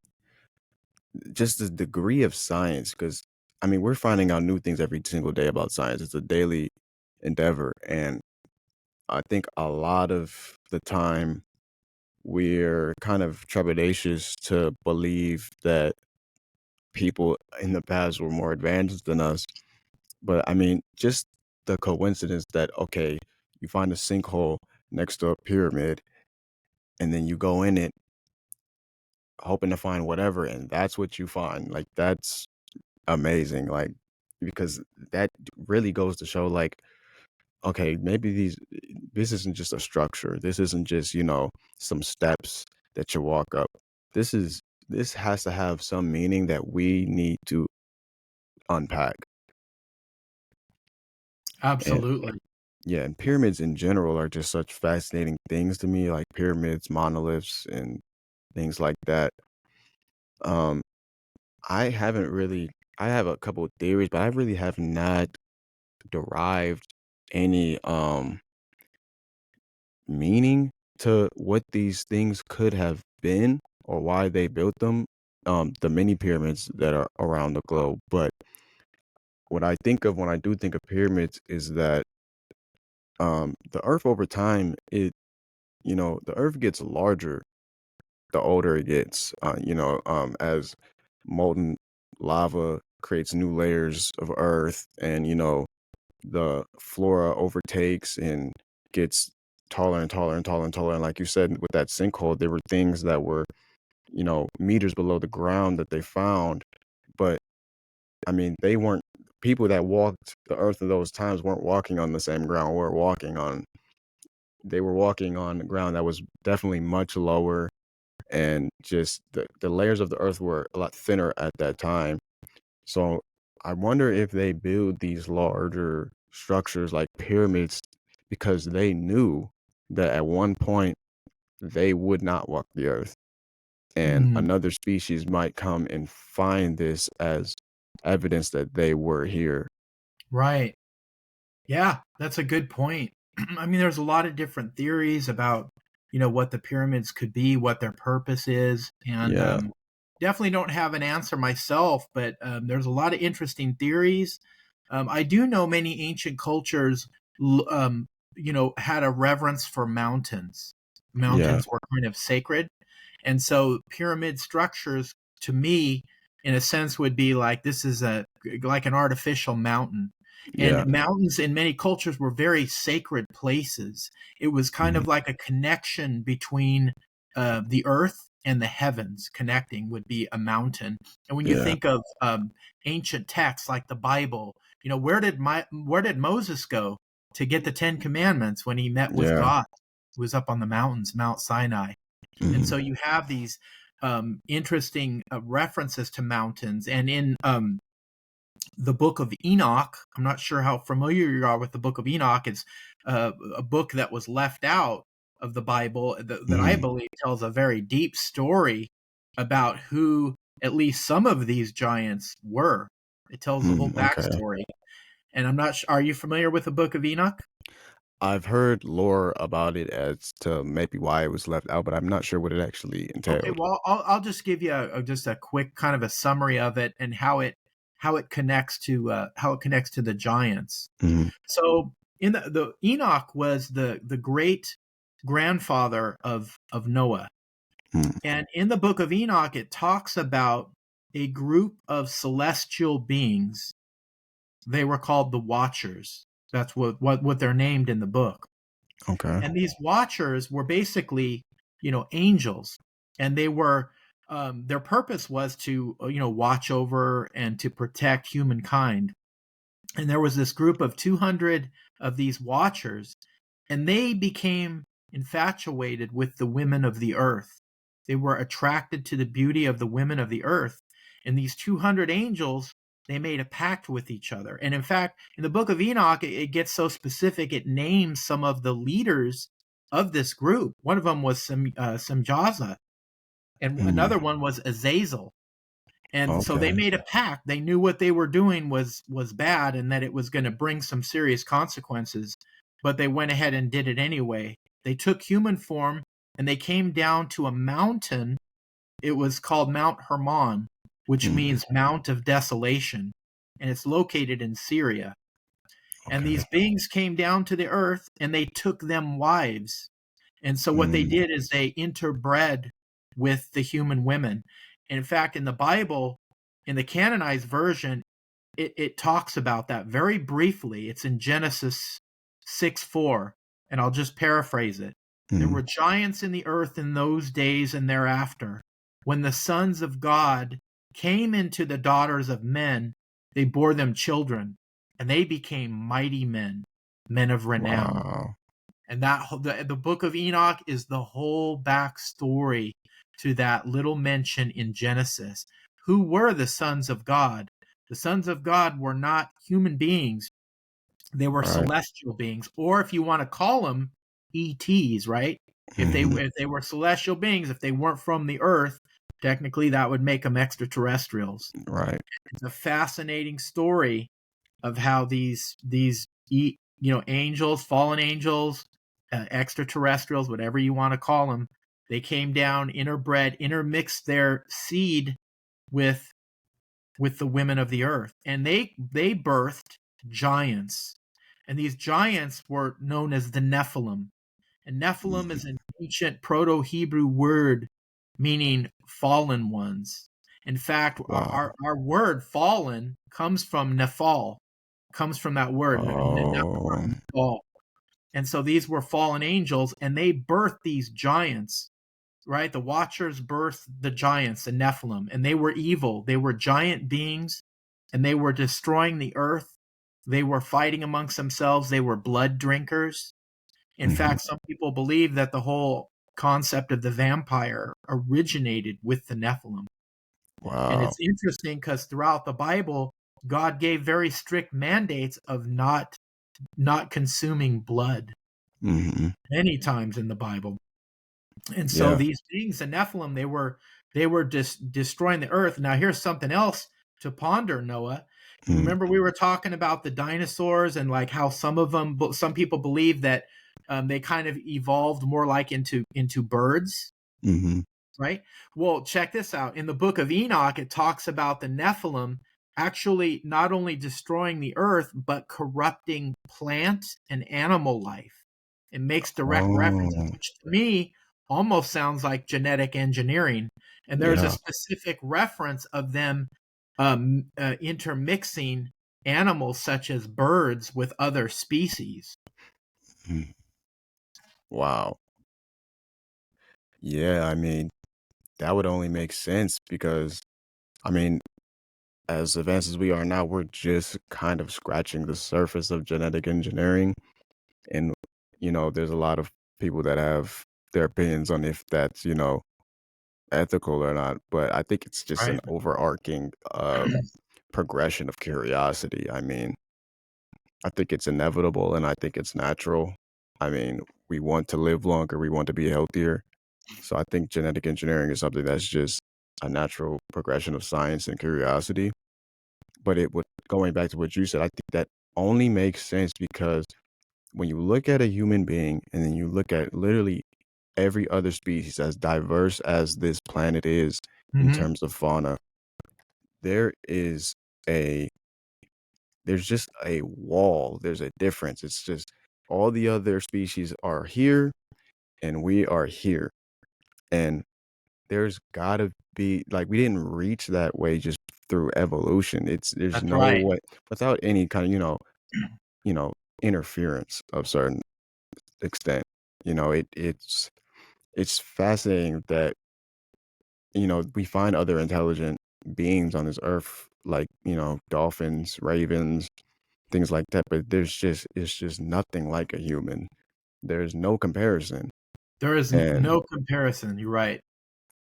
just the degree of science. Because I mean, we're finding out new things every single day about science. It's a daily endeavor, and I think a lot of the time we're kind of trepidatious to believe that people in the past were more advanced than us. But I mean, just the coincidence that, okay, you find a sinkhole next to a pyramid, and then you go in it hoping to find whatever, and that's what you find. Like, that's amazing. Like, because that really goes to show, like, okay, maybe this isn't just a structure. This isn't just, some steps that you walk up. This is this has to have some meaning that we need to unpack. And Absolutely. yeah, and pyramids in general are just such fascinating things to me, like pyramids, monoliths, and things like that. Um, I haven't really I have a couple of theories, but I really have not derived any meaning to what these things could have been or why they built them. The mini pyramids that are around the globe. But what I think of when I do think of pyramids is that the earth over time, the earth gets larger the older it gets, as molten lava creates new layers of earth, and the flora overtakes and gets taller and taller and taller and taller. And like you said, with that sinkhole, there were things that were meters below the ground that they found, but I mean, they weren't people that walked the earth in those times weren't walking on the same ground we're walking on. They were walking on the ground that was definitely much lower, and just the layers of the earth were a lot thinner at that time. So I wonder if they build these larger structures like pyramids because they knew that at one point they would not walk the earth, and Mm, another species might come and find this as evidence that they were here. right. Yeah, that's a good point. I mean, there's a lot of different theories about, what the pyramids could be, what their purpose is, and Yeah, definitely don't have an answer myself, but there's a lot of interesting theories. I do know many ancient cultures, had a reverence for mountains. yeah, Mountains were kind of sacred, and so pyramid structures, to me, in a sense, would be like this is like an artificial mountain. yeah, And mountains in many cultures were very sacred places. It was kind mhm, of like a connection between the earth and the heavens. Connecting would be a mountain. And when you yeah, think of ancient texts like the Bible, where did Moses go to get the Ten Commandments when he met with yeah, God? He was up on the mountains, Mount Sinai. And mhm, so you have these interesting references to mountains. And in the book of Enoch, I'm not sure how familiar you are with the book of Enoch. It's a book that was left out of the Bible that I mhm, believe tells a very deep story about who at least some of these giants were. It tells the whole okay. backstory. And I'm not sure, are you familiar with the book of Enoch? I've heard lore about it as to maybe why it was left out, but I'm not sure what it actually Okay, entailed. well, I'll just give you just a quick kind of a summary of it and how it connects to the giants. Mhm, So in the Enoch was the great grandfather of Noah, mm, and in the book of Enoch, it talks about a group of celestial beings. They were called the Watchers. That's what they're named in the book. okay. And these Watchers were basically, angels, and they were their purpose was to watch over and to protect humankind. And there was this group of 200 of these Watchers, and they became infatuated with the women of the earth. They were attracted to the beauty of the women of the earth. And these 200 angels, they made a pact with each other. And in fact, in the book of Enoch, it gets so specific, it names some of the leaders of this group. One of them was Samjaza, and Mhm, another one was Azazel. And so they okay. made a pact. They knew what they were doing was bad and that it was going to bring some serious consequences, but they went ahead and did it anyway. They took human form and they came down to a mountain. It was called Mount Hermon, which Mhm, means Mount of Desolation, and it's located in Syria. And okay. these beings came down to the earth and they took them wives. And so what they Mm, did is they interbred with the human women. And in fact, in the Bible, in the canonized version, it talks about that very briefly. It's in Genesis 6:4, and I'll just paraphrase it. There mhm, were giants in the earth in those days and thereafter. When the sons of God came into the daughters of men, they bore them children, and they became mighty men, men of renown. wow. And the book of Enoch is the whole backstory to that little mention in Genesis. Who were the sons of God? The sons of God were not human beings. They were Right. celestial beings, or if you want to call them ETs, right? If they Mhm, if they were celestial beings, if they weren't from the earth, technically that would make them extraterrestrials. right. It's a fascinating story of how these angels, fallen angels, extraterrestrials, whatever you want to call them, they came down, interbred, intermixed their seed with the women of the earth, and they birthed giants, and these giants were known as the Nephilim. And Nephilim is Mhm, an ancient Proto-Hebrew word meaning fallen ones. In fact, Wow. our word fallen comes from nephal, comes from that word, Oh. nephal. And so these were fallen angels, and they birthed these giants, right? The Watchers birthed the giants, the Nephilim, and they were evil. They were giant beings, and they were destroying the earth. They were fighting amongst themselves. They were blood drinkers. In Mhm. fact, some people believe that the whole concept of the vampire originated with the Nephilim. And Wow. it's interesting because throughout the Bible, God gave very strict mandates of not consuming blood Mhm. many times in the Bible. And so Yeah. these beings, the Nephilim, they were destroying the earth. Now here's something else to ponder, Noah. Mm. Remember we were talking about the dinosaurs and like how some people believe that they kind of evolved more like into birds, Mhm. right? Well, check this out. In the book of Enoch, it talks about the Nephilim actually not only destroying the earth, but corrupting plant and animal life. It makes direct references, Oh. which to me almost sounds like genetic engineering. And there's a Yeah. specific reference of them intermixing animals such as birds with other species. Mm. Wow. Yeah, I mean, that would only make sense because, I mean, as advanced as we are now, we're just kind of scratching the surface of genetic engineering. And, there's a lot of people that have their opinions on if that's, ethical or not. But I think it's just an Right. overarching progression of curiosity. I mean, I think it's inevitable and I think it's natural. I mean, we want to live longer, we want to be healthier. So I think genetic engineering is something that's just a natural progression of science and curiosity. But it would going back to what you said, I think that only makes sense because when you look at a human being and then you look at literally every other species as diverse as this planet is in Hmm. terms of fauna, there is a there's just a wall. There's a difference. It's just all the other species are here and we are here. And there's gotta be like we didn't reach that way just through evolution. There's That's no right. way without any kind of, you know, interference of certain extent. It's fascinating that, we find other intelligent beings on this earth, like, dolphins, ravens, things like that, but it's just nothing like a human. There's no comparison. There is And no comparison. You're right.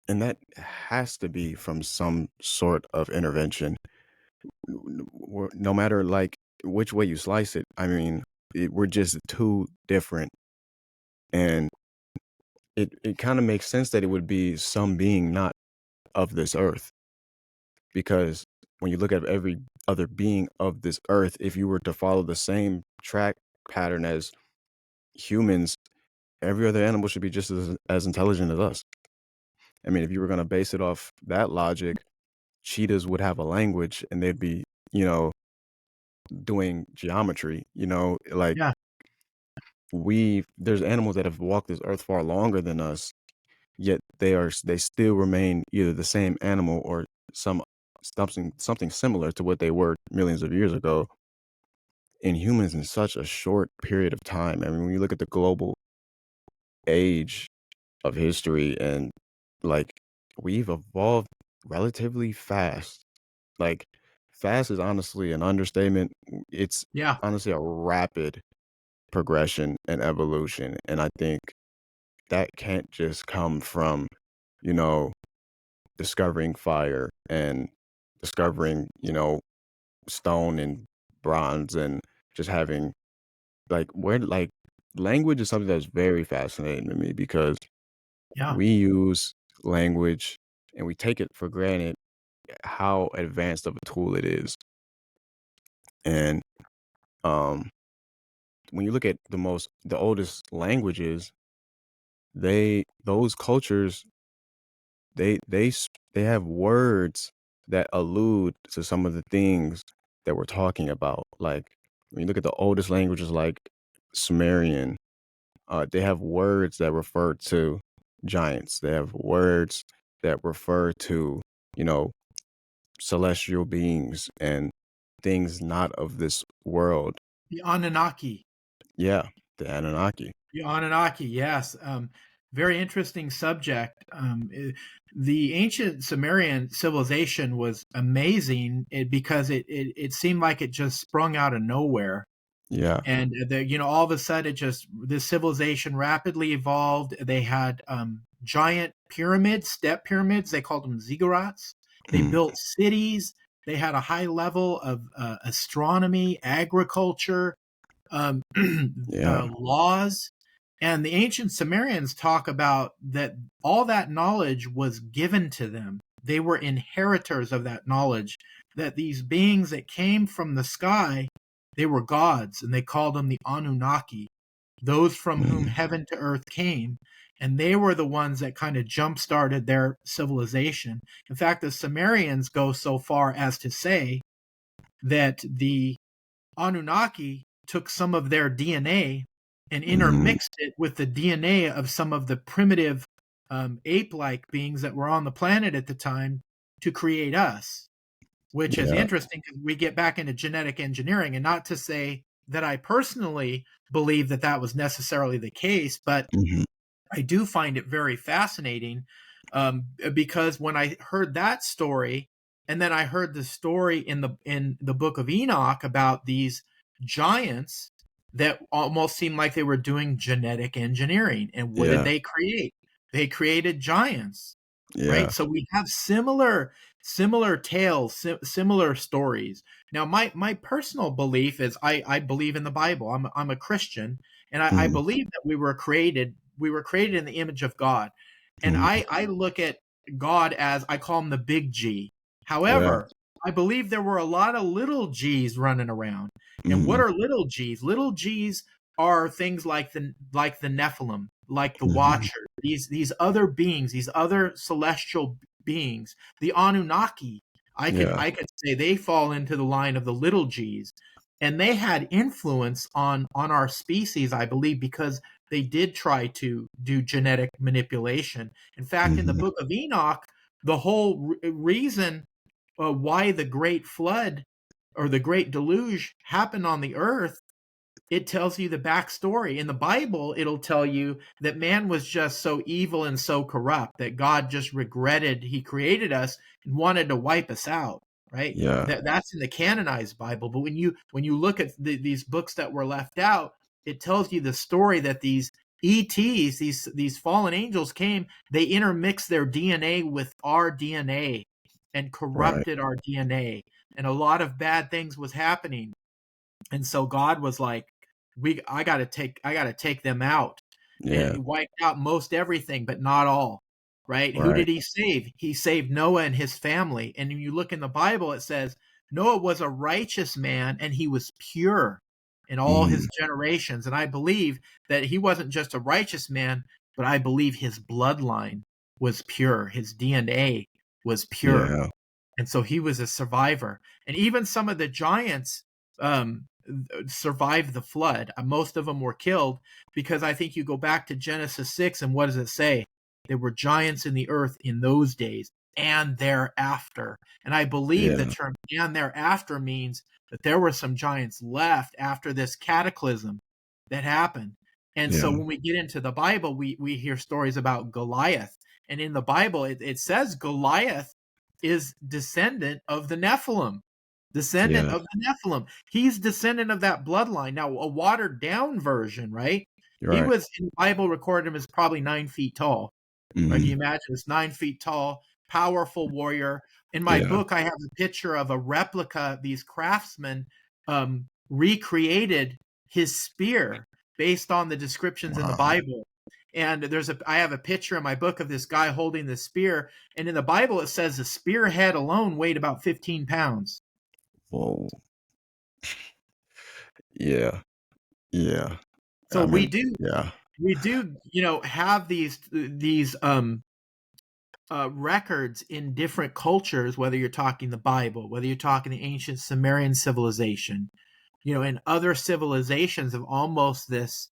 and that has to be from some sort of intervention. No matter like which way you slice it, I mean, we're just too different. And it kind of makes sense that it would be some being not of this earth. Because when you look at every other being of this earth, if you were to follow the same track pattern as humans, every other animal should be just as intelligent as us. I mean, if you were going to base it off that logic, cheetahs would have a language and they'd be, you know, doing geometry, like Yeah. there's animals that have walked this earth far longer than us, yet they still remain either the same animal or some something similar to what they were millions of years ago in humans in such a short period of time. I mean, when you look at the global age of history and like we've evolved relatively fast. Like fast is honestly an understatement. It's Yeah. honestly a rapid progression and evolution. And I think that can't just come from, you know, discovering fire and discovering, stone and bronze and just having like language is something that's very fascinating to me because Yeah. we use language and we take it for granted how advanced of a tool it is. And um when you look at the oldest languages, those cultures they have words that allude to some of the things that we're talking about. Like when you look at the oldest languages like Sumerian, they have words that refer to giants. They have words that refer to you know, celestial beings and things not of this world. The Anunnaki. Yeah, the Anunnaki. The Anunnaki, yes. Very interesting subject. The ancient Sumerian civilization was amazing because it seemed like it just sprung out of nowhere. Yeah. And all of a sudden, this civilization rapidly evolved. They had giant pyramids, step pyramids. They called them ziggurats. They Mm, built cities. They had a high level of astronomy, agriculture, um, yeah. laws. And the ancient Sumerians talk about that all that knowledge was given to them. They were inheritors of that knowledge, that these beings that came from the sky, they were gods, and they called them the Anunnaki, those from whom Mm, heaven to earth came. And they were the ones that kind of jump started their civilization. In fact, the Sumerians go so far as to say that the Anunnaki took some of their DNA and mm, intermixed it with the DNA of some of the primitive ape-like beings that were on the planet at the time to create us, which is yeah. interesting because we get back into genetic engineering. And not to say that I personally believe that that was necessarily the case, but Mhm, I do find it very fascinating, because when I heard that story, and then I heard the story in the book of Enoch about these giants that almost seemed like they were doing genetic engineering. And what did yeah. they create? They created giants, right? Yeah. So we have similar tales, similar stories. Now, my personal belief is I believe in the Bible. I'm a Christian, and I Mm, believe that we were created in the image of God. And mhm, I look at God as, I call him the big G. yeah. However, I believe there were a lot of little G's running around. And what Mhm, are little G's? Little G's are things like the Nephilim, like the mhm, Watcher, these other beings, these other celestial beings, the Anunnaki. I could yeah. I could say they fall into the line of the little G's. And they had influence on our species, I believe, because they did try to do genetic manipulation. In fact, in the Mhm, book of Enoch, the whole reason why the great flood or the great deluge happened on the earth, it tells you the backstory. In the Bible, it'll tell you that man was just so evil and so corrupt that God just regretted he created us and wanted to wipe us out, right? yeah. That's in the canonized Bible. But when you look at these books that were left out, it tells you the story that these ETs, these fallen angels came, they intermixed their DNA with our DNA and Right. corrupted our DNA. And a lot of bad things was happening. And so God was like, I gotta take them out. And Yeah. he wiped out most everything, but not all. Right? Who Right. did he save? He saved Noah and his family. And when you look in the Bible, it says Noah was a righteous man and he was pure in all Mm, his generations. And I believe that he wasn't just a righteous man, but I believe his bloodline was pure. His DNA was pure, yeah. and so he was a survivor. And even some of the giants um, survived the flood. Most of them were killed because I think you go back to Genesis 6, and what does it say? There were giants in the earth in those days and thereafter. And I believe the Yeah. term and thereafter means that there were some giants left after this cataclysm that happened. And so Yeah. when we get into the Bible, we hear stories about Goliath. And in the Bible, it says Goliath is descendant of the Nephilim. Descendant Yeah. of the Nephilim. He's descendant of that bloodline. Now, a watered down version, right? You're He right. was in the Bible recorded him as probably 9 feet tall. Right? Can you Mhm. imagine this 9 feet tall, powerful warrior? In my Yeah. book, I have a picture of a replica. These craftsmen recreated his spear based on the descriptions in the Wow. Bible. And I have a picture in my book of this guy holding the spear. And in the Bible, it says the spearhead alone weighed about 15 pounds. Whoa. Yeah. Yeah. So I we mean, do, yeah. we do, have these records in different cultures, whether you're talking the Bible, whether you're talking the ancient Sumerian civilization, and other civilizations of almost this,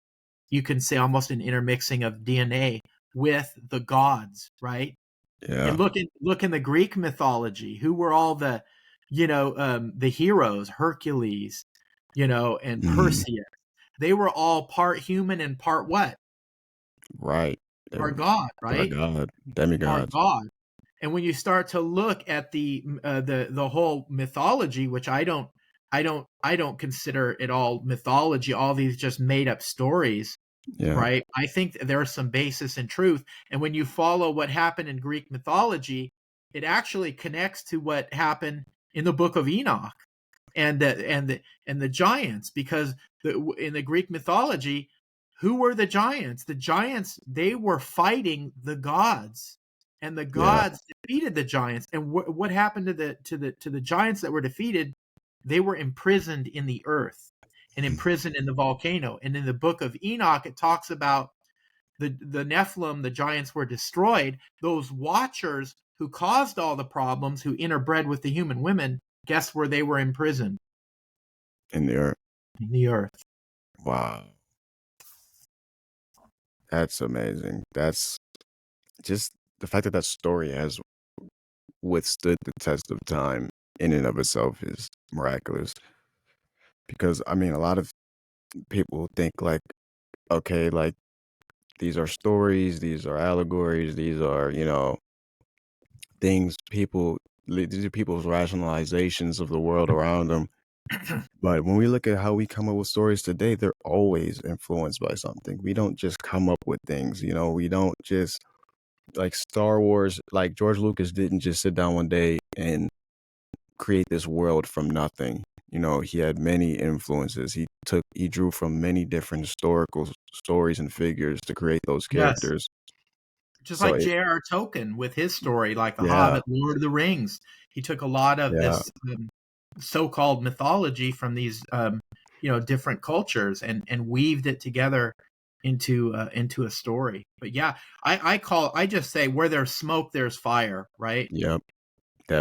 you can say almost an intermixing of DNA with the gods, right? Yeah. And look in the Greek mythology. Who were all the heroes? Hercules, and Mhm. Perseus. They were all part human and part what? Right. They Part were God, part right? God, Part demigods. God. And when you start to look at the whole mythology, which I don't consider it all mythology, all these just made up stories, Yeah. right? I think there's some basis in truth. And when you follow what happened in Greek mythology, it actually connects to what happened in the book of Enoch and the giants, because in the Greek mythology, who were the giants? The giants, they were fighting the gods, and the Yeah. gods defeated the giants. And what happened to the giants that were defeated? They were imprisoned in the earth and imprisoned in the volcano. And in the book of Enoch, it talks about the Nephilim, the giants were destroyed. Those watchers who caused all the problems, who interbred with the human women, guess where they were imprisoned? In the earth. In the earth. Wow. That's amazing. That's just the fact that that story has withstood the test of time in and of itself is miraculous. Because I mean, a lot of people think like, okay, like these are stories, these are allegories, these are, things these are people's rationalizations of the world around them. But when we look at how we come up with stories today, they're always influenced by something. We don't just come up with things, we don't just like Star Wars, like George Lucas didn't just sit down one day and create this world from nothing. He had many influences. He drew from many different historical stories and figures to create those Yes. characters. Just So like it, J.R. Tolkien with his story, like The yeah, Hobbit, Lord of the Rings. He took a lot of yeah, this so-called mythology from these different cultures and weaved it together into a story. But yeah, I just say where there's smoke, there's fire, right? yep,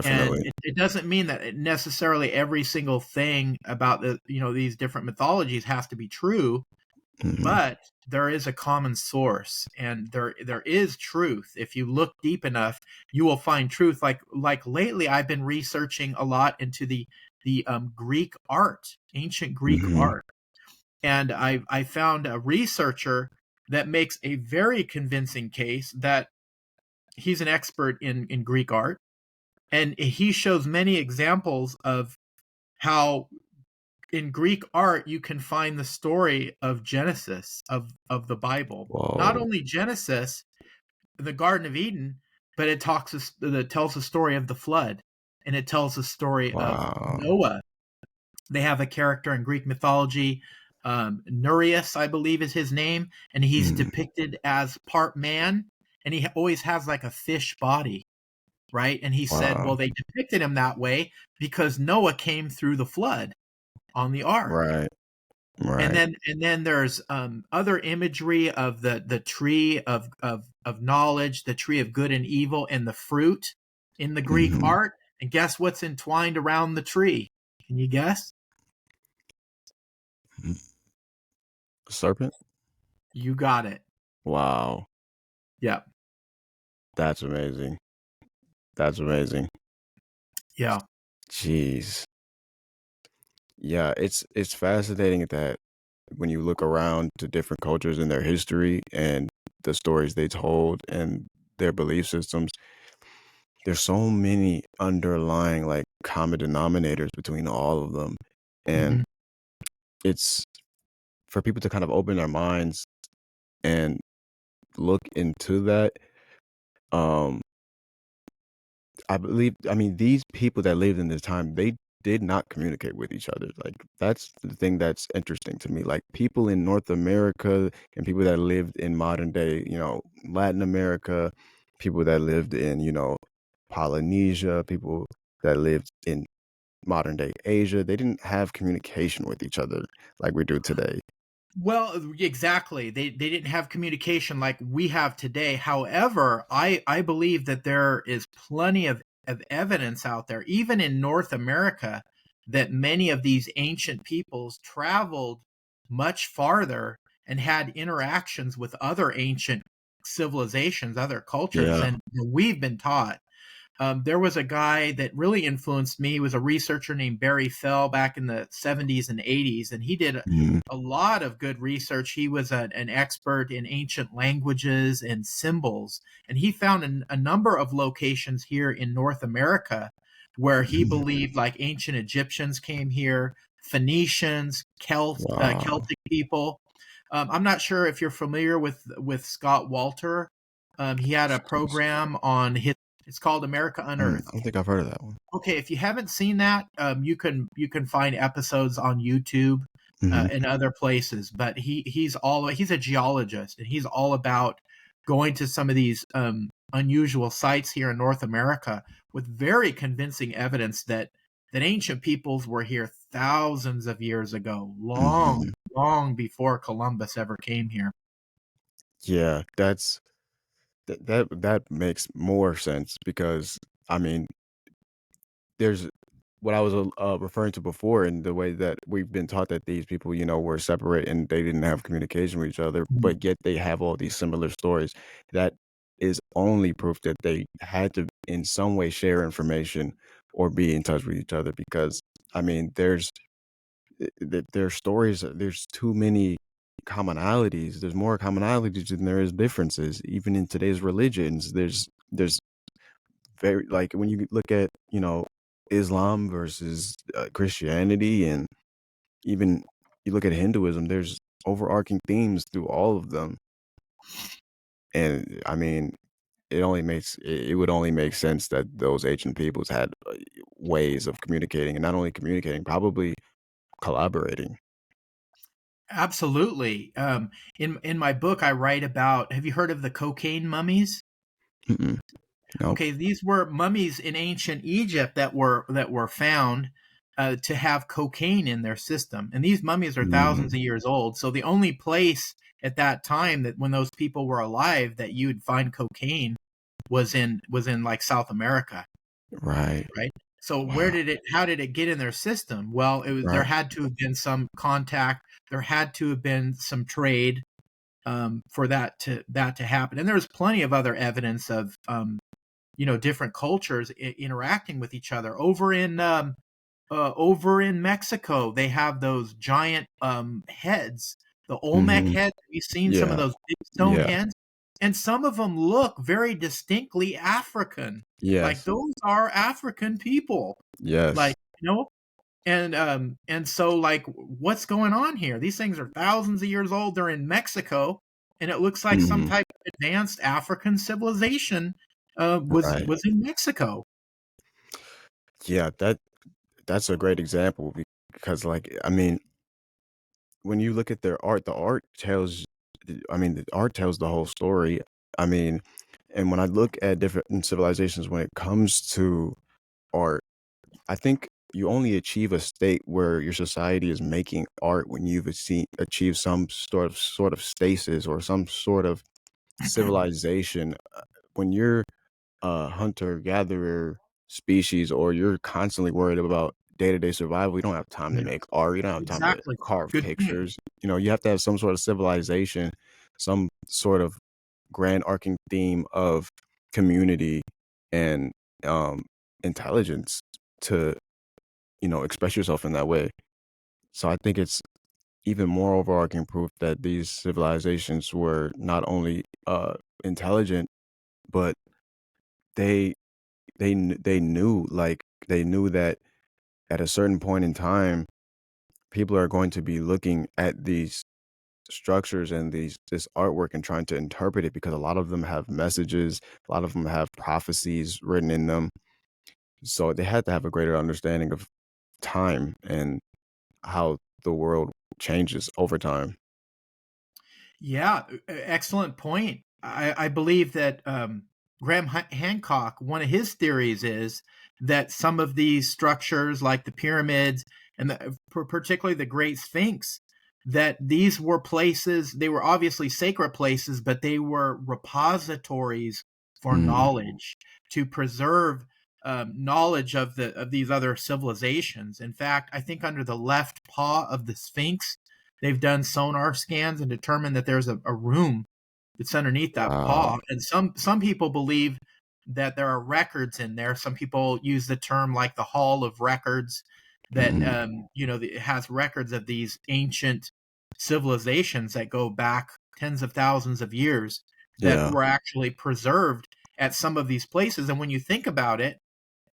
And definitely. it doesn't mean that necessarily every single thing about these different mythologies has to be true, Hmm. but there is a common source, and there is truth. If you look deep enough, you will find truth. Like lately, I've been researching a lot into the Greek art, ancient Greek Hmm. art, and I found a researcher that makes a very convincing case that he's an expert in Greek art, and he shows many examples of how in Greek art you can find the story of Genesis of the Bible. Not Whoa, only Genesis, the Garden of Eden, but it tells the story of the flood, and it tells the story of wow, Noah. They have a character in Greek mythology, Nereus, I believe is his name, and he's mm, depicted as part man, and he always has like a fish body, right? And he said, wow, well, they depicted him that way because Noah came through the flood on the ark. right, And right. then there's other imagery of the tree of knowledge, the tree of good and evil, and the fruit in the Greek Hmm. art. And guess what's entwined around the tree? Can you guess? Serpent. You got it. Wow, Yeah. that's amazing. That's amazing. Yeah. Jeez. Yeah, it's fascinating that when you look around to different cultures and their history and the stories they told and their belief systems, there's so many underlying like common denominators between all of them. And Hmm. it's for people to kind of open their minds and look into that. Um, I mean, these people that lived in this time, they did not communicate with each other. Like, that's the thing that's interesting to me. Like, people in North America and people that lived in modern day, Latin America, people that lived in, Polynesia, people that lived in modern day Asia, they didn't have communication with each other like we do today. Well, exactly. They didn't have communication like we have today. However, I believe that there is plenty of evidence out there, even in North America, that many of these ancient peoples traveled much farther and had interactions with other ancient civilizations, other cultures, Yeah. and we've been taught. There was a guy that really influenced me. He was a researcher named Barry Fell back in the 70s and 80s, and he did Mhm. a lot of good research. He was an expert in ancient languages and symbols, and he found a number of locations here in North America where he Mhm. believed like ancient Egyptians came here, Phoenicians, Wow. Celtic people. I'm not sure if you're familiar with Scott Walter. He had a program on his. It's called America I Unearthed. don't think I've heard of that one. Okay, if you haven't seen that, you can find episodes on YouTube Mhm. and other places. But he's a geologist, and he's all about going to some of these unusual sites here in North America with very convincing evidence that ancient peoples were here thousands of years ago, long Mhm. long before Columbus ever came here. Yeah, that makes more sense because I mean, there's what I was referring to before in the way that we've been taught that these people, were separate and they didn't have communication with each other, Mhm. but yet they have all these similar stories. That is only proof that they had to, in some way, share information or be in touch with each other. Because I mean, there's stories. There's too many commonalities. There's more commonalities than there is differences. Even in today's religions, there's very like when you look at Islam versus Christianity, and even you look at Hinduism, there's overarching themes through all of them. And I mean, it would only make sense that those ancient peoples had ways of communicating, and not only communicating, probably collaborating. Absolutely. In my book, I write about. Have you heard of the cocaine mummies? Mm-mm. Nope. Okay, these were mummies in ancient Egypt that were found to have cocaine in their system, and these mummies are thousands Mhm. of years old. So the only place at that time that when those people were alive that you would find cocaine was in like South America, Right. right? So where Wow. did it? How did it get in their system? Well, there Right. had to have been some contact. There had to have been some trade for that to happen, and there's plenty of other evidence of different cultures interacting with each other. Over in Mexico, they have those giant heads, the Olmec Mhm. heads. Have you seen some of Yeah. those big stone Yeah. heads? And some of them look very distinctly African. Like Yes. those are African people. Yes. Like, and so like what's going on here? These things are thousands of years old. They're in Mexico, and it looks like some Mhm. type of advanced African civilization was Right. was in Mexico. Yeah, that's a great example because, like, I mean, when you look at their art, the art tells the whole story. I mean, and when I look at different civilizations when it comes to art, I think you only achieve a state where your society is making art when you've achieved some sort of stasis or some sort of civilization. When you're a hunter gatherer species, or you're constantly worried about day-to-day survival, you don't have time to Yeah, make art, you don't have time to exactly. carve Good point. pictures. You have to have some sort of civilization, some sort of grand arcing theme of community and um intelligence to express yourself in that way. So I think it's even more overarching proof that these civilizations were not only intelligent, but they they knew that at a certain point in time, people are going to be looking at these structures and this artwork and trying to interpret it, because a lot of them have messages, a lot of them have prophecies written in them. So they had to have a greater understanding of time and how the world changes over time. Yeah, excellent point. I believe that Graham Hancock, one of his theories is that some of these structures, like the pyramids and particularly the Great Sphinx, that these were places. They were obviously sacred places, but they were repositories for Mm, knowledge to preserve knowledge of these other civilizations. In fact, I think under the left paw of the Sphinx, they've done sonar scans and determined that there's a room It's underneath that Wow. paw. And some people believe that there are records in there. Some people use the term like the Hall of Records that Hmm. it has records of these ancient civilizations that go back tens of thousands of years that Yeah. were actually preserved at some of these places. And when you think about it,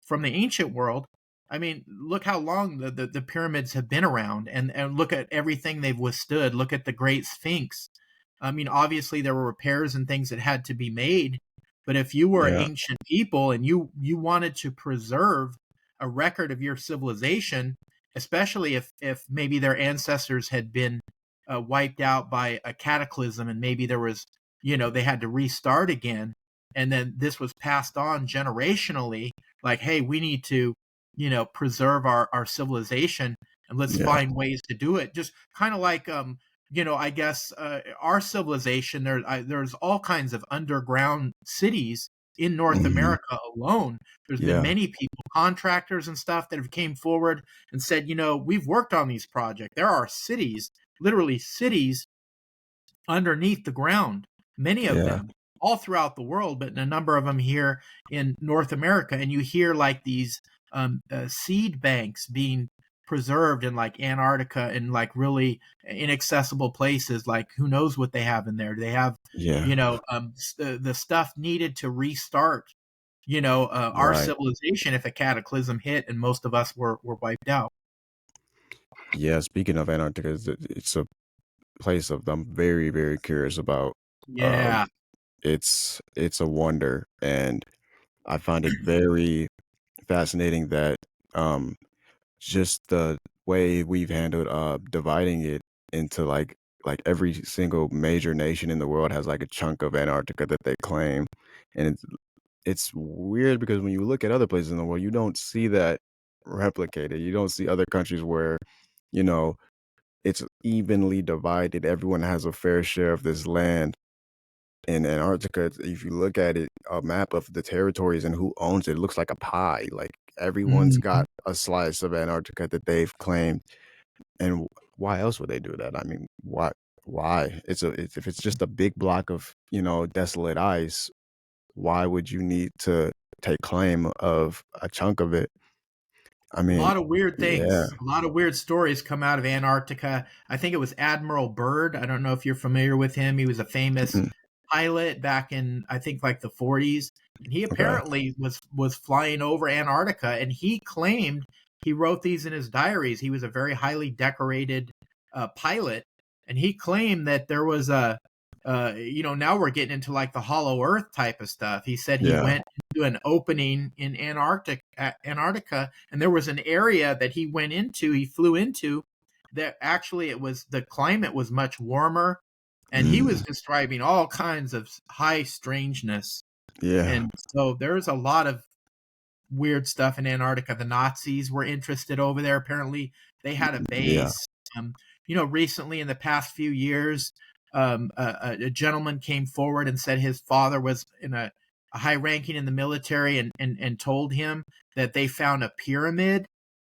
from the ancient world, I mean, look how long the pyramids have been around, and look at everything they've withstood. Look at the Great Sphinx. I mean, obviously there were repairs and things that had to be made, but if you were Yeah. ancient people and you wanted to preserve a record of your civilization, especially if maybe their ancestors had been wiped out by a cataclysm, and maybe there was, they had to restart again, and then this was passed on generationally, like, hey, we need to, preserve our civilization, and let's Yeah. find ways to do it. Just kind of like, I guess our civilization, there's all kinds of underground cities in North Hmm. America alone. There's been Yeah. many people, contractors and stuff, that have came forward and said, we've worked on these projects. There are cities, literally cities underneath the ground, many of Yeah. them all throughout the world, but a number of them here in North America. And you hear like these seed banks being preserved in like Antarctica and like really inaccessible places. Like, who knows what they have in there? They have, Yeah. the stuff needed to restart, our Right. civilization if a cataclysm hit and most of us were wiped out. Yeah. Speaking of Antarctica, it's a place of I'm very, very curious about. Um, Yeah. it's a wonder, and I find it very fascinating that um just the way we've handled dividing it into like every single major nation in the world has like a chunk of Antarctica that they claim. And it's weird because when you look at other places in the world, you don't see that replicated. You don't see other countries where, you know, it's evenly divided. Everyone has a fair share of this land. In Antarctica, if you look at it, a map of the territories and who owns it, it looks like a pie. Like everyone's Mhm. got a slice of Antarctica that they've claimed. And why else would they do that? I mean, why? Why? If it's just a big block of desolate ice, why would you need to take claim of a chunk of it? I A mean, lot of weird yeah. things, a lot of weird stories come out of Antarctica. I think it was Admiral Byrd. I don't know if you're familiar with him. He was a famous Mhm. pilot back in, I think, like the 40s, and he Okay. apparently was flying over Antarctica, and he claimed, he wrote these in his diaries. He was a very highly decorated pilot, and he claimed that there was a now we're getting into like the hollow earth type of stuff. He said he Yeah. went into an opening in Antarctica, and there was an area that he flew into, that actually the climate was much warmer, and he was Mm. describing all kinds of high strangeness. Yeah. And so there's a lot of weird stuff in Antarctica. The Nazis were interested over there. Apparently, they had a Yeah. base. Recently in the past few years, a gentleman came forward and said his father was in a high ranking in the military, and told him that they found a pyramid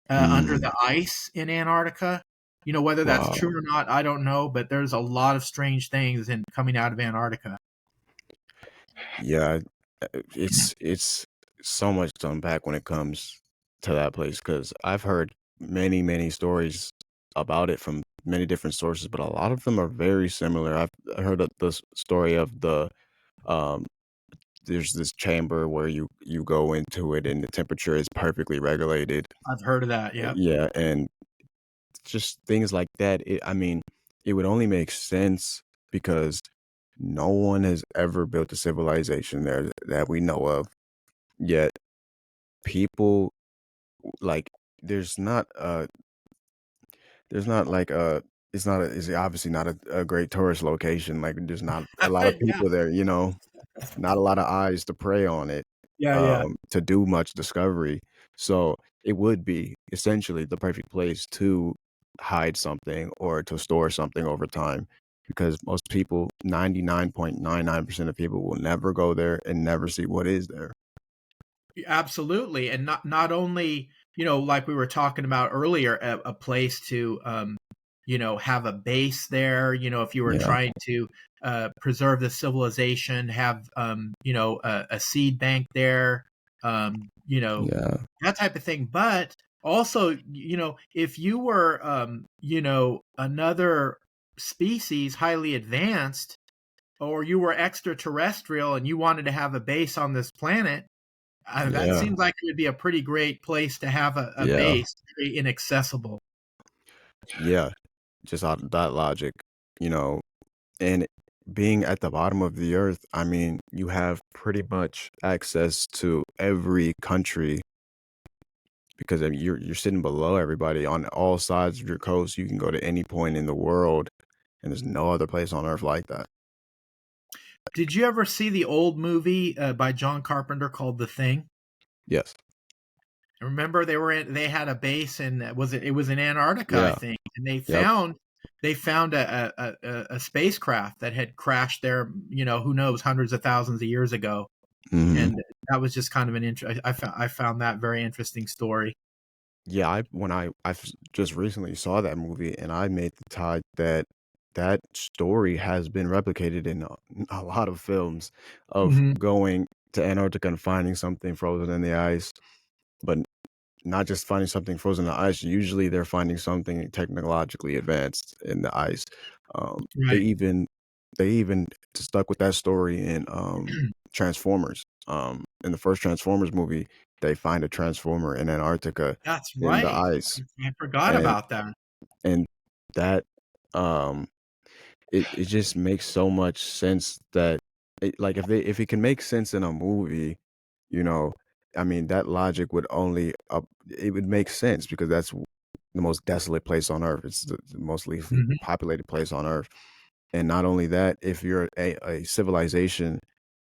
under Mm. the ice in Antarctica. Whether that's Wow. true or not, I don't know, but there's a lot of strange things coming out of Antarctica. Yeah. It's so much to unpack when it comes to that place because I've heard many, many stories about it from many different sources, but a lot of them are very similar. I've heard of the story of um, there's this chamber where you go into it and the temperature is perfectly regulated. I've heard of that. Yep. Yeah, and just things like that. I mean, it would only make sense because no one has ever built a civilization there that we know of. Yet people like there's not there's not like it's obviously not a great tourist location. Like there's not a lot of Yeah. people there, not a lot of eyes to prey on it, Yeah. Yeah. to do much discovery. So it would be essentially the perfect place to hide something or to store something over time. Because most people, 99.99% of people will never go there and never see what is there. Absolutely, and not only, like we were talking about earlier, a place to have a base there. If you were Yeah. trying to preserve the civilization, have a seed bank there, Yeah. that type of thing. But also, if you were another species highly advanced, or you were extraterrestrial and you wanted to have a base on this planet, that Yeah. seems like it would be a pretty great place to have a Yeah. base, very inaccessible. Yeah. Just out of that logic, you know, and being at the bottom of the earth, I mean, you have pretty much access to every country because I mean, you're sitting below everybody on all sides of your coast. You can go to any point in the world, and there's no other place on earth like that. Did you ever see the old movie by John Carpenter called The Thing? Yes. Remember they had a base in it was in Antarctica, I Yeah. think, and they Yep. found a spacecraft that had crashed there, who knows, hundreds of thousands of years ago. Hmm. And that was just kind of I found that very interesting story. Yeah. Just recently saw that movie, and I made the tie that that story has been replicated in a lot of films of Hmm. going to Antarctica and finding something frozen in the ice, but not just finding something frozen in the ice. Usually, they're finding something technologically advanced in the ice. Um, they Right. even they even stuck with that story in Transformers. In the first Transformers movie, they find a transformer in Antarctica That's in the right. ice, I forgot and about that. and that um, it just makes so much sense that like if it can make sense in a movie, you know, I mean that logic would only it would make sense because that's the most desolate place on earth. It's the most least Mhm. populated place on earth. And not only that, if you're a civilization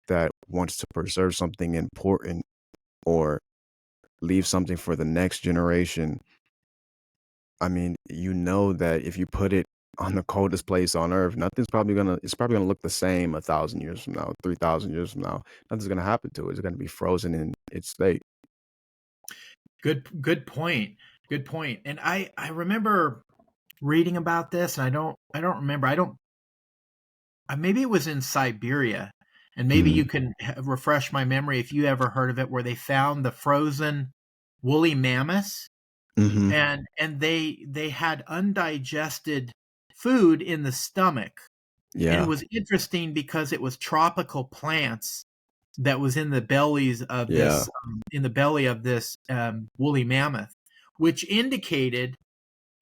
that wants to preserve something important or leave something for the next generation, I mean, you know that if you put it on the coldest place on earth, it's probably gonna look the same 1,000 years from now, 3,000 years from now. Nothing's gonna happen to it. It's gonna be frozen in its state. Good point. Good point. And I remember reading about this, and I don't remember. I don't maybe it was in Siberia, and maybe Hmm. you can refresh my memory if you ever heard of it, where they found the frozen woolly mammoths, Hmm. and they had undigested food in the stomach. And it Yeah. was interesting because it was tropical plants that was in the bellies of Yeah. this in the belly of this woolly mammoth, which indicated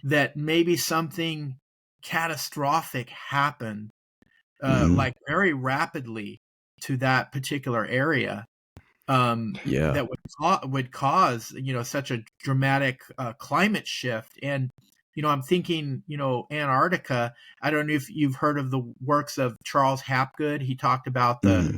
that maybe something catastrophic happened, Hmm. like very rapidly, to that particular area, Yeah. that would cause such a dramatic climate shift. And I'm thinking, Antarctica. I don't know if you've heard of the works of Charles Hapgood. He talked about the Hmm.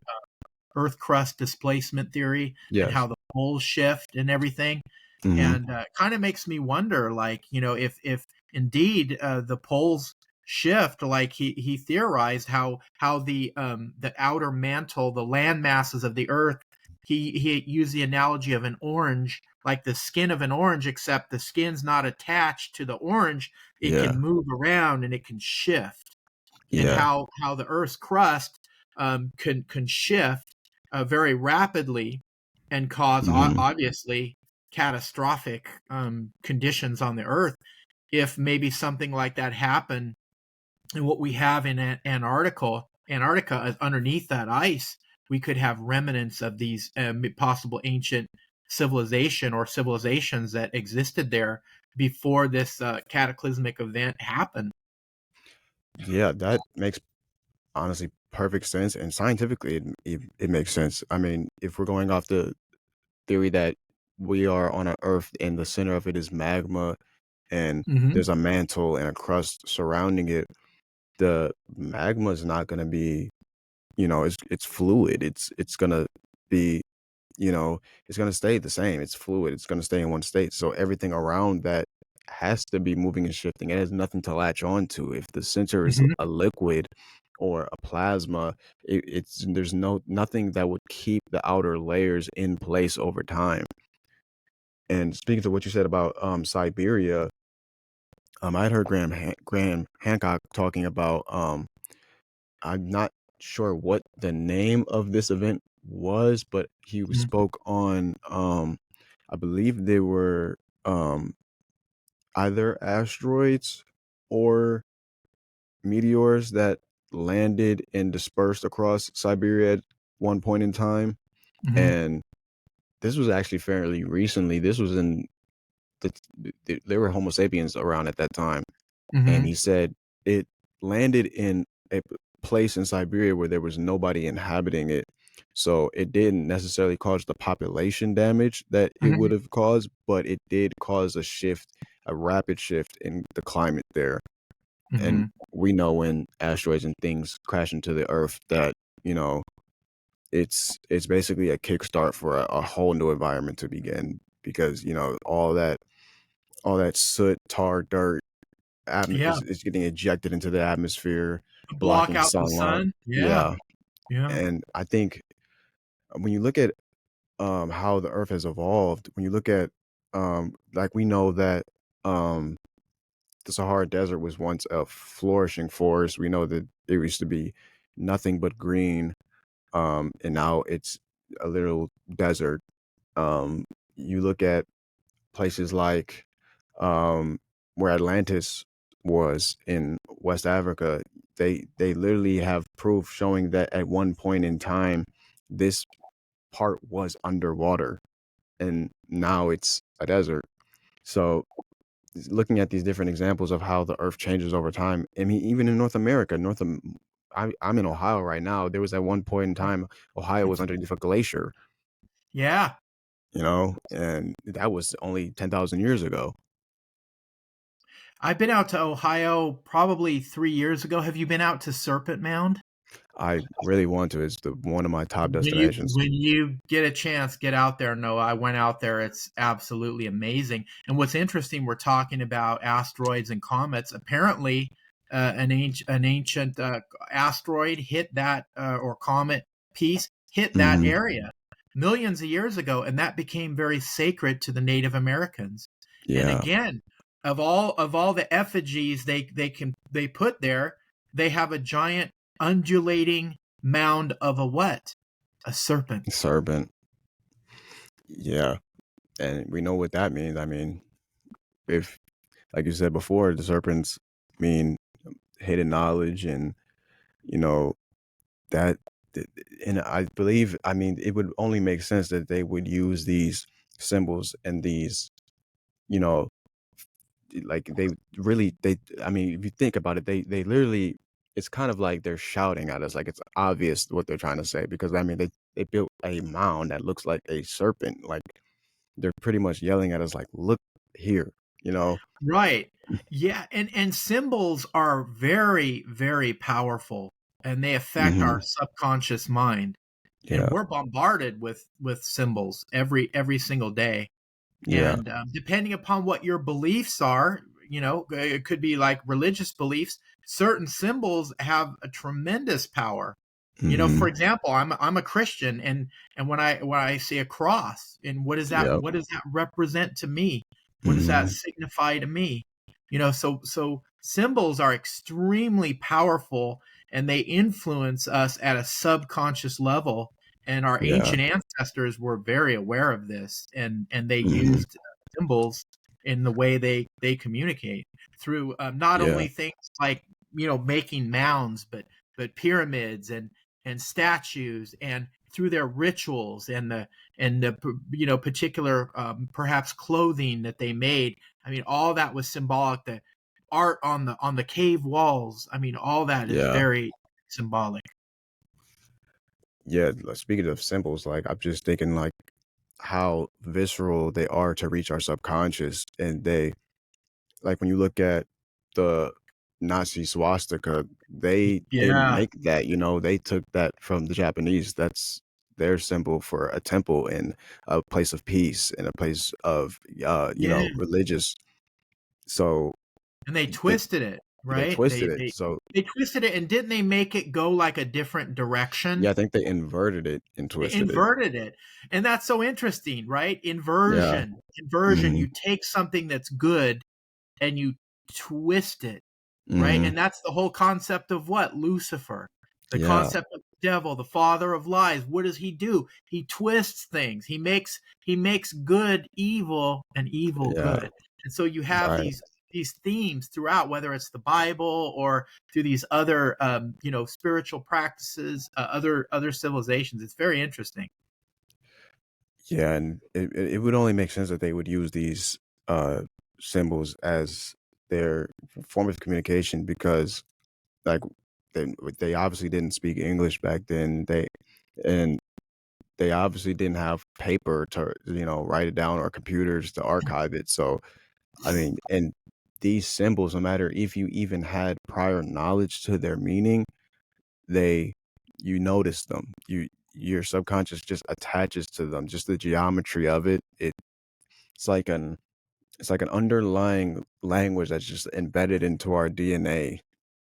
Earth crust displacement theory and Yes. how the poles shift and everything. Hmm. And kind of makes me wonder, like, if indeed the poles shift, like he theorized, how the outer mantle, the land masses of the Earth. He used the analogy of an orange, like the skin of an orange, except the skin's not attached to the orange. It can Yeah. move around and it can shift, and Yeah. how the Earth's crust can shift very rapidly and cause Hmm. obviously catastrophic conditions on the Earth if maybe something like that happened. And what we have in Antarctica is underneath that ice, we could have remnants of these possible ancient civilization or civilizations that existed there before this cataclysmic event happened. Yeah. That makes honestly perfect sense, and scientifically, it makes sense. I mean, if we're going off the theory that we are on a Earth and the center of it is magma, and Hmm. there's a mantle and a crust surrounding it, the magma is not going to be, it's fluid. It's going to be, you know, it's going to stay the same. It's fluid. It's going to stay in one state. So everything around that has to be moving and shifting. It has nothing to latch on to. If the center is Hmm. a liquid or a plasma, it's there's nothing that would keep the outer layers in place over time. And speaking to what you said about Siberia, I had heard Graham Hancock talking about. I'm not sure what the name of this event was, but he Mhm. spoke on. I believe they were um either asteroids or meteors that landed and dispersed across Siberia at one point in time. Mhm. And this was actually fairly recently. This was in the, there were Homo sapiens around at that time. And Mhm. he said it landed in a place in Siberia where there was nobody inhabiting it. So it didn't necessarily cause the population damage that it would Mhm. have caused, but it did cause a shift, a rapid shift in the climate there. And Mhm. we know when asteroids and things crash into the earth that, you know, it's basically a kickstart for a whole new environment to begin because, all that soot, tar, dirt Yeah. is getting ejected into the atmosphere, Block blocking out the sunlight. sun. Yeah. Yeah. Yeah. And I think when you look at how the earth has evolved, when you look at like we know that um the Sahara Desert was once a flourishing forest. We know that it used to be nothing but green, and now it's a little desert. You look at places like where Atlantis was in West Africa. They literally have proof showing that at one point in time, this part was underwater, and now it's a desert. So looking at these different examples of how the earth changes over time. I mean, even in North America, I'm in Ohio right now. There was at one point in time, Ohio was underneath a glacier, Yeah. and that was only 10,000 years ago. I've been out to Ohio probably 3 years ago. Have you been out to Serpent Mound? I really want to. It's one of my top When you destinations. when you get a chance, get out there. No, I went out there. It's absolutely amazing. And what's interesting, we're talking about asteroids and comets. Apparently, an ancient asteroid hit that or comet piece hit that Hmm. area millions of years ago, and that became very sacred to the Native Americans. And Yeah, again, of all the effigies they put there, they have a giant undulating mound of a what? A serpent. serpent. Yeah, and we know what that means. I mean, if like you said before, the serpents mean hidden knowledge, and you know that and I believe, I mean, it would only make sense that they would use these symbols and these, you know, like they I mean, if you think about it, they literally, it's kind of like they're shouting at us, like it's obvious what they're trying to say because I mean they built a mound that looks like a serpent. Like they're pretty much yelling at us like, look here, you know? Right. Yeah, and symbols are very, very powerful, and they affect Hmm. our subconscious mind. And Yeah. we're bombarded with symbols every single day. Yeah. And depending upon what your beliefs are, it could be like religious beliefs. Certain symbols have a tremendous power. For Hmm. example, I'm a Christian, and when I see a cross, and what does that Yep. what does that represent to me? What does that Hmm. signify to me? So symbols are extremely powerful, and they influence us at a subconscious level. And our Yeah. ancient ancestors were very aware of this, and they Hmm. used symbols in the way they communicate through not Yeah. only things like making mounds, but pyramids and statues, and through their rituals and the particular perhaps clothing that they made. I mean, all that was symbolic. The art on the cave walls. I mean, all that is Yeah. very symbolic. Yeah. Speaking of symbols, like I'm just thinking like how visceral they are to reach our subconscious. And they, like when you look at the Nazi swastika, they didn't Yeah, make that, they took that from the Japanese. That's their symbol for a temple and a place of peace and a place of, yeah. religious. So And they they, twisted it, they right? They twisted it. they So they twisted it, and didn't they make it go like a different yeah, direction? I think they inverted it and They twisted it. inverted it. And that's so interesting, right? Yeah. Inversion. Inversion. Hmm. You take something that's good and you twist it, right? Hmm. And that's the whole concept of what? Lucifer. The Yeah. concept of the devil, the father of lies. What does he do? He twists things. He makes good evil and evil Yeah. good. And so you have Right. these themes throughout, whether it's the Bible or through these other spiritual practices, other civilizations. It's very interesting. Yeah, and it would only make sense that they would use these uh symbols as their form of communication because like they obviously didn't speak English back then. And they obviously didn't have paper to write it down or computers to archive it. So I mean, and these symbols, no matter if you even had prior knowledge to their meaning, they you notice them. Your subconscious just attaches to them. Just the geometry of it's like an it's like an underlying language that's just embedded into our DNA.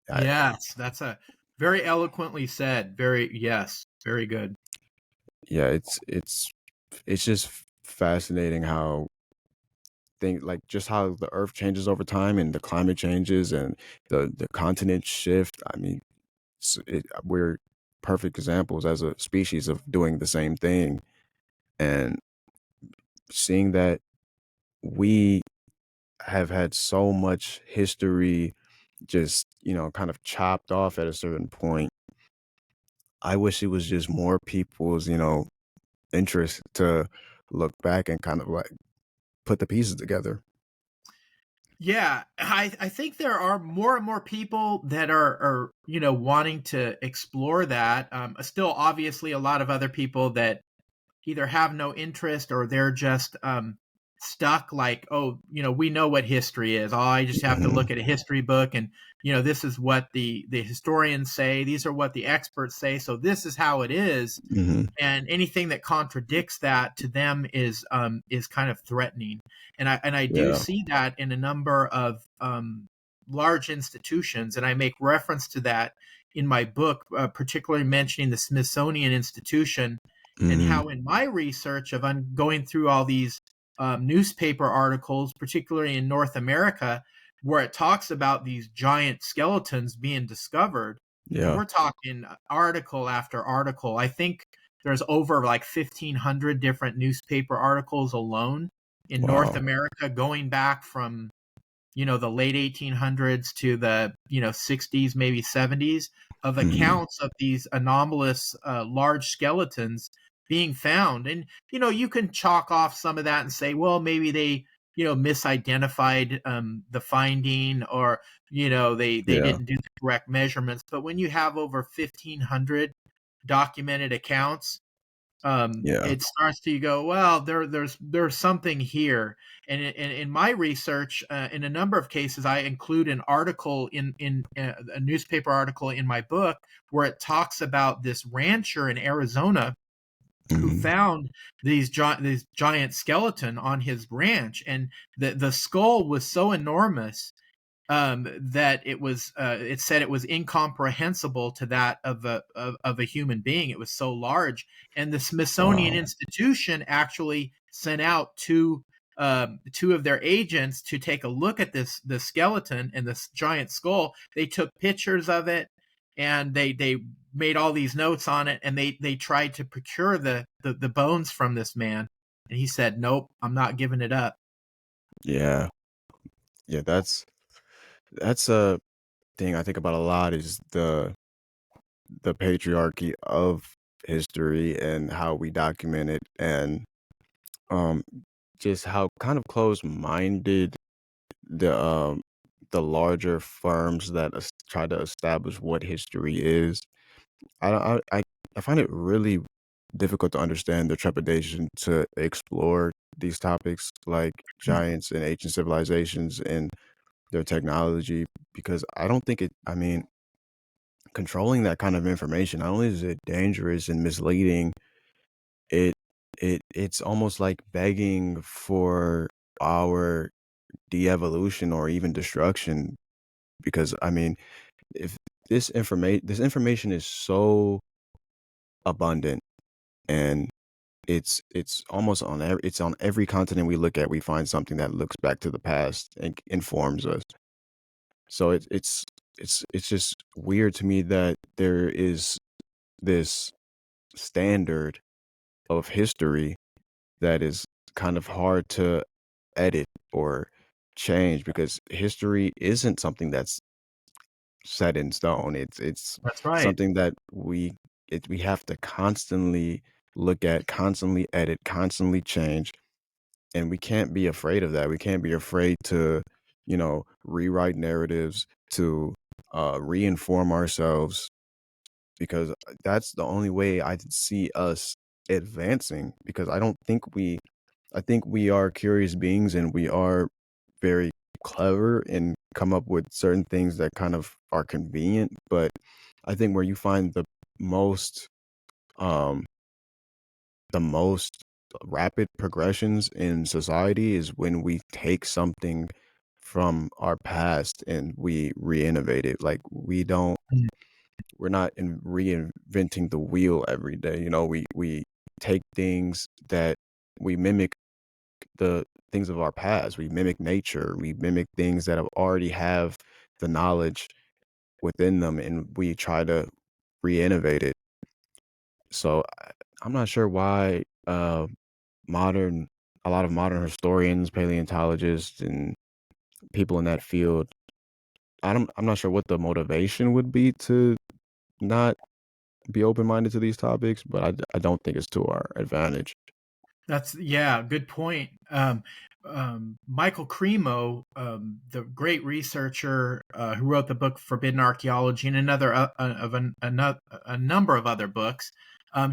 Yes, that's a very eloquently said. Very yes, very good. Yeah, it's just fascinating how things like just how the earth changes over time and the climate changes and the continents shift. I mean, we're perfect examples as a species of doing the same thing, and seeing that we have had so much history just kind of chopped off at a certain point. I wish it was just more people's interest to look back and kind of like put the pieces together. Yeah, I think there are more and more people that are wanting to explore that. Still, obviously, a lot of other people that either have no interest or they're just stuck. Like, oh, we know what history is. Oh, I just have to Hmm. look at a history book, and this is what the historians say. These are what the experts say. So this is how it is, Hmm. and anything that contradicts that to them is kind of threatening. And I do Yeah. see that in a number of large institutions, and I make reference to that in my book, particularly mentioning the Smithsonian Institution, and Hmm. how in my research of going through all these newspaper articles, particularly in North America, where it talks about these giant skeletons being discovered, and Yeah. we're talking article after article. I think there's over like 1,500 different newspaper articles alone in North Wow. America, going back from the late 1800s to the 60s, maybe 70s, of Hmm. accounts of these anomalous large skeletons being found. And you can chalk off some of that and say, well, maybe they misidentified the finding, or they Yeah. didn't do the correct measurements. But when you have over 1,500 documented accounts, Yeah. it starts to, you go, well, there's something here. And in my research, in a number of cases, I include an article in a newspaper article in my book where it talks about this rancher in Arizona who Hmm. found these giant skeleton on his ranch, and the skull was so enormous that it said it was incomprehensible to that of a human being. It was so large, and the Smithsonian Wow. Institution actually sent out two of their agents to take a look at the skeleton and this giant skull. They took pictures of it, and they made all these notes on it, and they tried to procure the bones from this man, and he said, "Nope, I'm not giving it up." Yeah. Yeah. That's a thing I think about a lot is the patriarchy of history and how we document it and um just how kind of closed-minded the larger firms that try to establish what history is. I find it really difficult to understand the trepidation to explore these topics like giants and ancient civilizations and their technology because I don't think I mean, controlling that kind of information, not only is it dangerous and misleading, it it's almost like begging for our de-evolution or even destruction because I mean, if this information is so abundant and it's almost on it's on every continent we look at, we find something that looks back to the past and informs us. So it's just weird to me that there is this standard of history that is kind of hard to edit or change, because history isn't something that's set in stone. It's That's right. something that we have to constantly look at, constantly edit, constantly change, and we can't be afraid of that. We can't be afraid to, rewrite narratives, to reinform ourselves, because that's the only way I see us advancing. Because I think we are curious beings, and we are very clever and come up with certain things that kind of are convenient. But I think where you find most um the most rapid progressions in society is when we take something from our past and we re-innovate it. Like, Mm. we're not reinventing the wheel every day. We take things that we mimic, the things of our past. We mimic nature. We mimic things that have already have the knowledge within them, and we try to re-innovate it. So I'm not sure why modern a lot of modern historians, paleontologists, and people in that field. I'm not sure what the motivation would be to not be open minded to these topics, but I don't think it's to our advantage. That's yeah, good point. Michael Cremo, the great researcher who wrote the book Forbidden Archaeology and another a number of other books,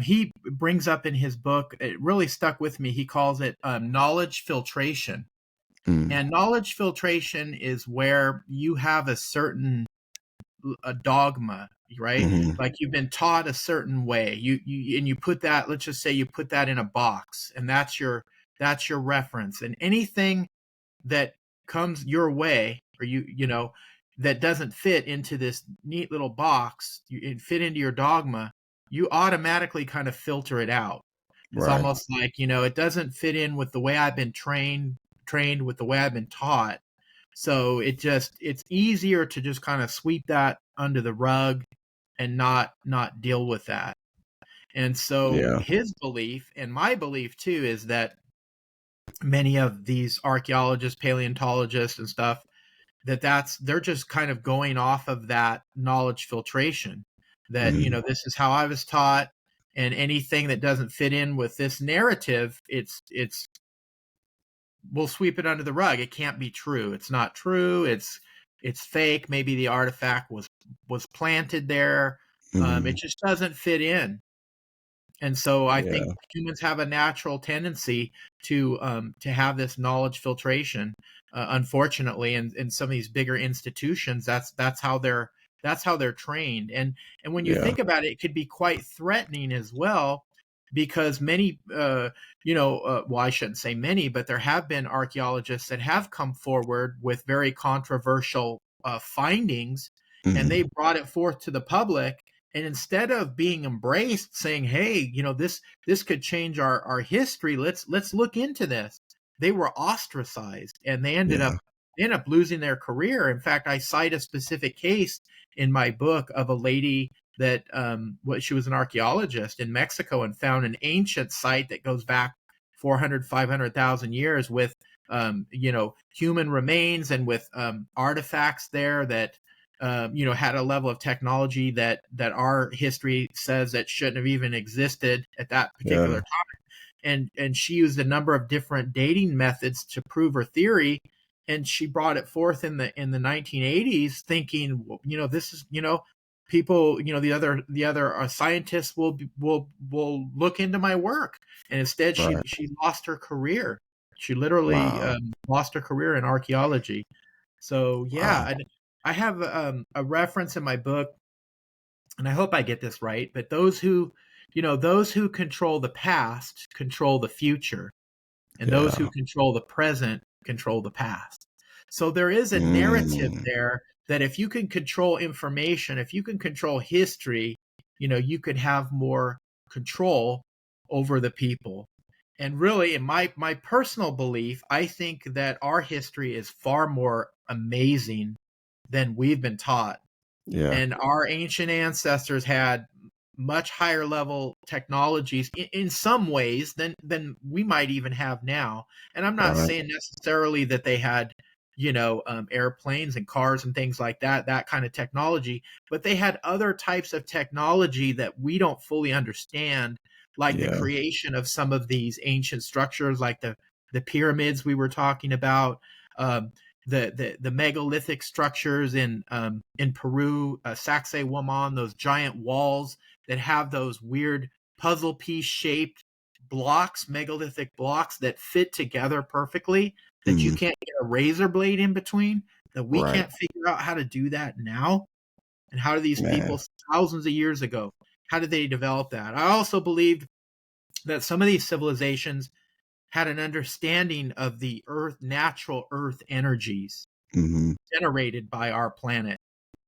he brings up in his book. It really stuck with me. He calls it knowledge filtration, Mm, and knowledge filtration is where you have a certain a dogma, right? mhm, Like you've been taught a certain way. You put that, let's just say you put that in a box, and that's your reference. And anything that comes your way, or that doesn't fit into this neat little box, it fit into your dogma, you automatically kind of filter it out. It's right. almost like, it doesn't fit in with the way I've been trained with the way I've been taught. So it's easier to just kind of sweep that under the rug and not deal with that. And so Yeah. his belief and my belief too is that many of these archaeologists, paleontologists and stuff, they're just kind of going off of that knowledge filtration, that Mhm, this is how I was taught, and anything that doesn't fit in with this narrative, it's we'll sweep it under the rug. It can't be true. It's not true. It's fake. Maybe the artifact was planted there. It mhm, just doesn't fit in. And so I think yeah, humans have a natural tendency to have this knowledge filtration. Unfortunately, in some of these bigger institutions, that's how they're trained. And when you yeah. think about it, it could be quite threatening as well, because many, well, I shouldn't say many, but there have been archaeologists that have come forward with very controversial findings, and they Mhm, brought it forth to the public, and instead of being embraced, saying, hey, this could change our history, let's look into this, they were ostracized, and they ended yeah, up they ended up losing their career. In fact, I cite a specific case in my book of a lady that she was an archaeologist in Mexico and found an ancient site that goes back 400 500,000 years with human remains, and with artifacts there that had a level of technology that our history says that shouldn't have even existed at that particular yeah, time. And she used a number of different dating methods to prove her theory, and she brought it forth in the 1980s, thinking, well, this is, people, the other scientists will look into my work. And instead, she right. she lost her career. She literally Wow, lost her career in archaeology. So yeah, wow. I have a reference in my book, and I hope I get this right, but those who control the past control the future, and those who Yeah. control the present control the past. So there is a narrative Mm, there that if you can control information, if you can control history, you could have more control over the people. And really, in my personal belief, I think that our history is far more amazing than we've been taught. Yeah. And our ancient ancestors had much higher level technologies in some ways than we might even have now. And I'm not Right. saying necessarily that they had, airplanes and cars and things like that kind of technology, but they had other types of technology that we don't fully understand, like the Yeah. creation of some of these ancient structures, like the pyramids we were talking about. Um, the megalithic structures in Peru, Sacsayhuaman, those giant walls that have those weird puzzle piece shaped blocks, megalithic blocks that fit together perfectly, that you Mhm. can't get a razor blade in between, that we Right. can't figure out how to do that now. And how do these Man. people thousands of years ago, how did they develop that? I also believed that some of these civilizations had an understanding of the natural earth energies Mhm. generated by our planet,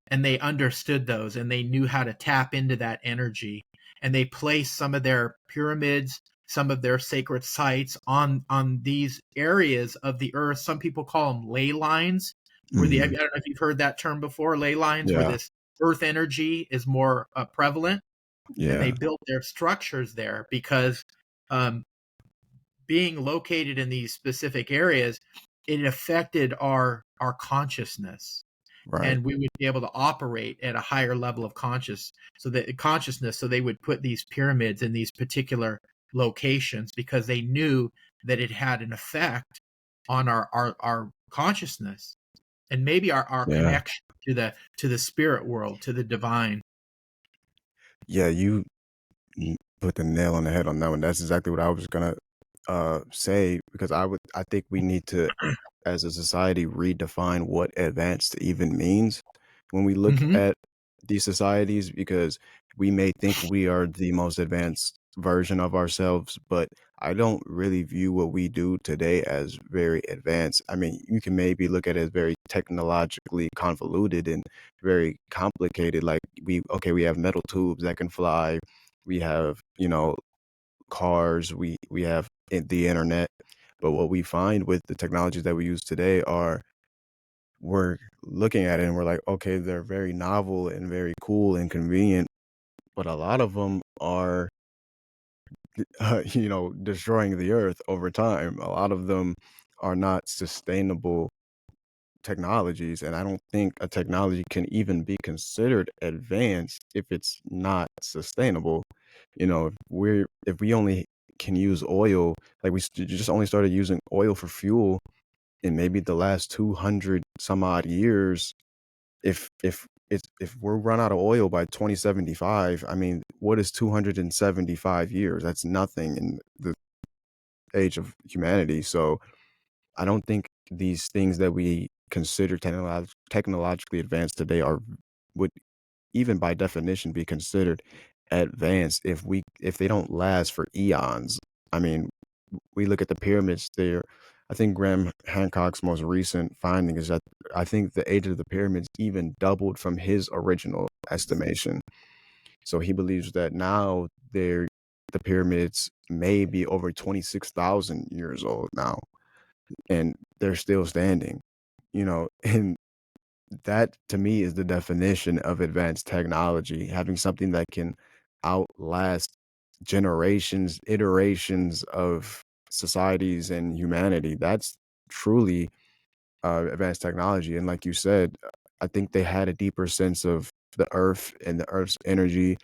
and they understood those and they knew how to tap into that energy, and they placed some of their pyramids, some of their sacred sites on these areas of the earth. Some people call them ley lines, where I Mhm. don't know if you've heard that term before, ley lines, where Yeah. this earth energy is more prevalent, and they Yeah. built their structures there because um, being located in these specific areas, it affected our consciousness, Right. and we would be able to operate at a higher level of consciousness. So they would put these pyramids in these particular locations because they knew that it had an effect on our consciousness, and maybe our Yeah. connection to the spirit world, to the divine. Yeah, you put the nail on the head on that one. That's exactly what I was gonna say, because I think we need to, as a society, redefine what advanced even means when we look Hmm. at these societies, because we may think we are the most advanced version of ourselves, but I don't really view what we do today as very advanced. I mean, you can maybe look at it as very technologically convoluted and very complicated. Like we have metal tubes that can fly. We have, cars, we have the internet. But what we find with the technologies that we use today are, we're looking at it and we're like, okay, they're very novel and very cool and convenient, but a lot of them are, destroying the earth over time. A lot of them are not sustainable technologies, and I don't think a technology can even be considered advanced if it's not sustainable. If we only can use oil, like just only started using oil for fuel in maybe the last 200 some odd years. If we're run out of oil by 2075, I mean, what is 275 years? That's nothing in the age of humanity. So I don't think these things that we consider technologically advanced today would, even by definition, be considered advanced if they don't last for eons. I mean, we look at the pyramids there. I think Graham Hancock's most recent finding is that I think the age of the pyramids even doubled from his original estimation. So he believes that now the pyramids may be over 26,000 years old now, and they're still standing. And that to me is the definition of advanced technology, having something that can outlast generations, iterations of societies and humanity. That's truly advanced technology. And like you said, I think they had a deeper sense of the earth and the earth's energy,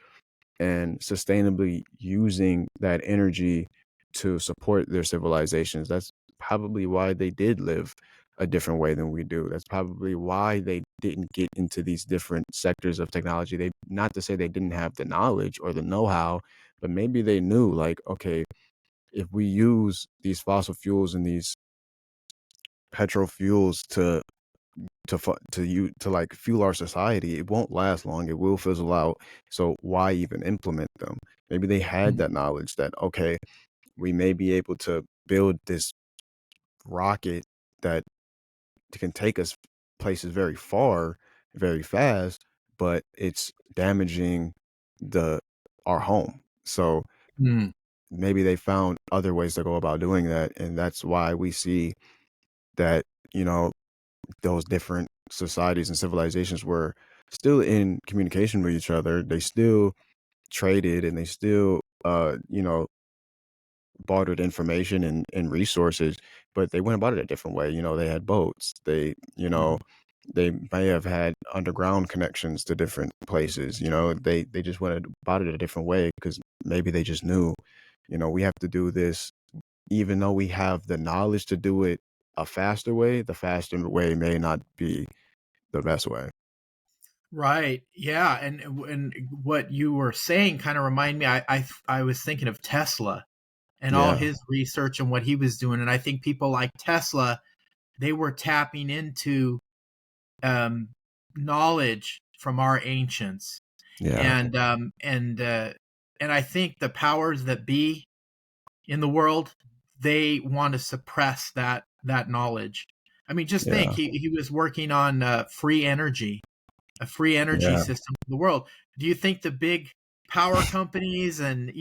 and sustainably using that energy to support their civilizations. That's probably why they did live a different way than we do. That's probably why they didn't get into these different sectors of technology. They, not to say they didn't have the knowledge or the know-how, but maybe they knew, like, okay, if we use these fossil fuels and these petrol fuels to like fuel our society, it won't last long. It will fizzle out. So why even implement them? Maybe they had that knowledge that, okay, we may be able to build this rocket that can take us places very far, very fast, but it's damaging the our home. So Mm. maybe they found other ways to go about doing that, and that's why we see that, you know those different societies and civilizations were still in communication with each other. They still traded and they still, bartered information and resources, but they went about it a different way. They had boats. Mhm. They may have had underground connections to different places. They just went about it a different way because maybe they just knew, we have to do this, even though we have the knowledge to do it a faster way. The faster way may not be the best way. Right. Yeah. And what you were saying kind of remind me. I was thinking of Tesla and all Yeah, his research and what he was doing, and I think people like Tesla, they were tapping into um, knowledge from our ancients, yeah, and I think the powers that be in the world, they want to suppress that knowledge. I mean, just think, yeah, he was working on free energy, a free energy yeah, system for the world. Do you think the big power companies and do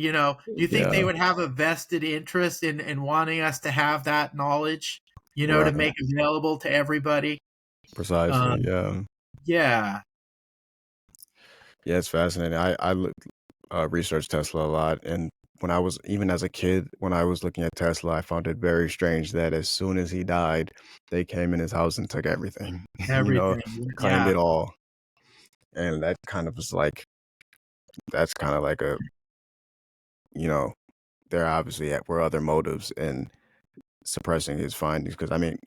you think they yeah. would have a vested interest in wanting us to have that knowledge, to Right. make available to everybody? Precisely. Um, Yeah. yeah, Yeah, it's fascinating. Researched Tesla a lot, and when I was even as a kid, when I was looking at Tesla, I found it very strange that as soon as he died, they came in his house and took everything. you know, everything. claimed Yeah, it all, and that kind of was like that's kind of like a you know there obviously were other motives in suppressing his findings because I mean.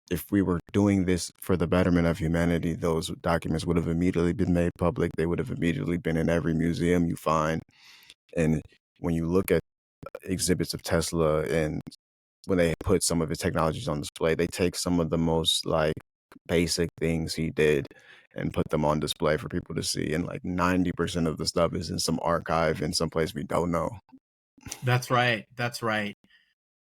If we were doing this for the betterment of humanity, those documents would have immediately been made public. They would have immediately been in every museum you find. And when you look at exhibits of Tesla and when they put some of his technologies on display, they take some of the most like basic things he did and put them on display for people to see. And like 90% of the stuff is in some archive in some place we don't know. that's right. That's right.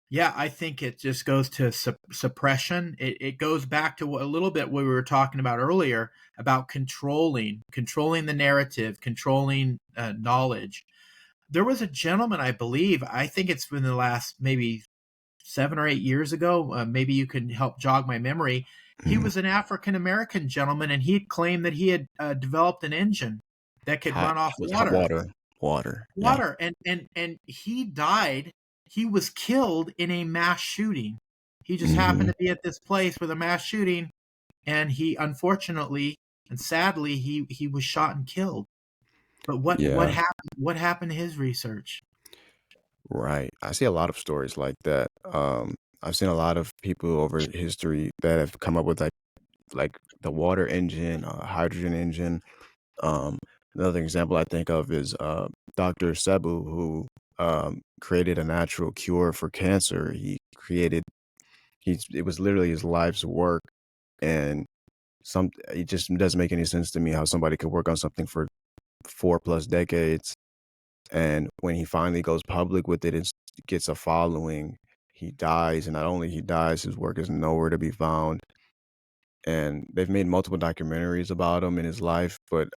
Yeah, I think it just goes to suppression. It goes back to a little bit what we were talking about earlier about controlling the narrative, controlling knowledge. There was a gentleman, I believe, I think it's been the last maybe 7 or 8 years ago. Maybe you can help jog my memory. He Mm. was an African American gentleman, and he had claimed that he had developed an engine that could Hot run off was hot water. water. Water. Yeah. Water, and he died. He was killed in a mass shooting. He just happened Hmm. to be at this place with a mass shooting, and he unfortunately and sadly he was shot and killed. But Yeah. what happened to his research? Right. I see a lot of stories like that. I've seen a lot of people over history that have come up with like the water engine, hydrogen engine. Um, Another example I think of is Dr. Sebu, who created a natural cure for cancer. It was literally his life's work, and it just doesn't make any sense to me how somebody could work on something for 4+ decades, and when he finally goes public with it, it gets a following. He dies, and not only he dies, his work is nowhere to be found. And they've made multiple documentaries about him in his life, but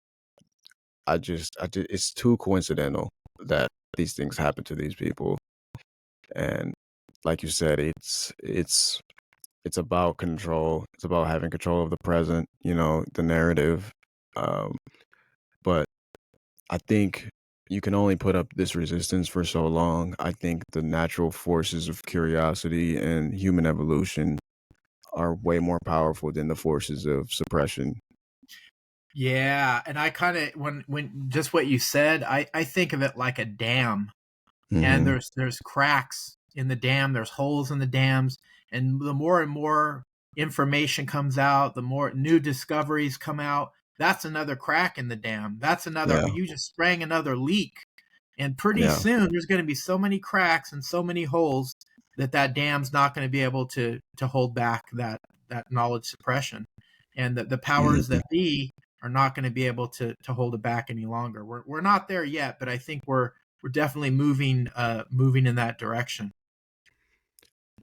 it's too coincidental that these things happen to these people. And like you said, it's about control. It's about having control of the present, the narrative. Um, but I think you can only put up this resistance for so long. I think the natural forces of curiosity and human evolution are way more powerful than the forces of suppression. Yeah, and I kind of when just what you said, I think of it like a dam, and Hmm. there's cracks in the dam, there's holes in the dams, and the more and more information comes out, the more new discoveries come out. That's another crack in the dam. That's another, Yeah, you just sprang another leak, and pretty yeah, soon there's going to be so many cracks and so many holes that dam's not going to be able to hold back that knowledge suppression, and the powers mhm. that be are not going to be able to hold it back any longer. We're not there yet, but I think we're definitely moving in that direction.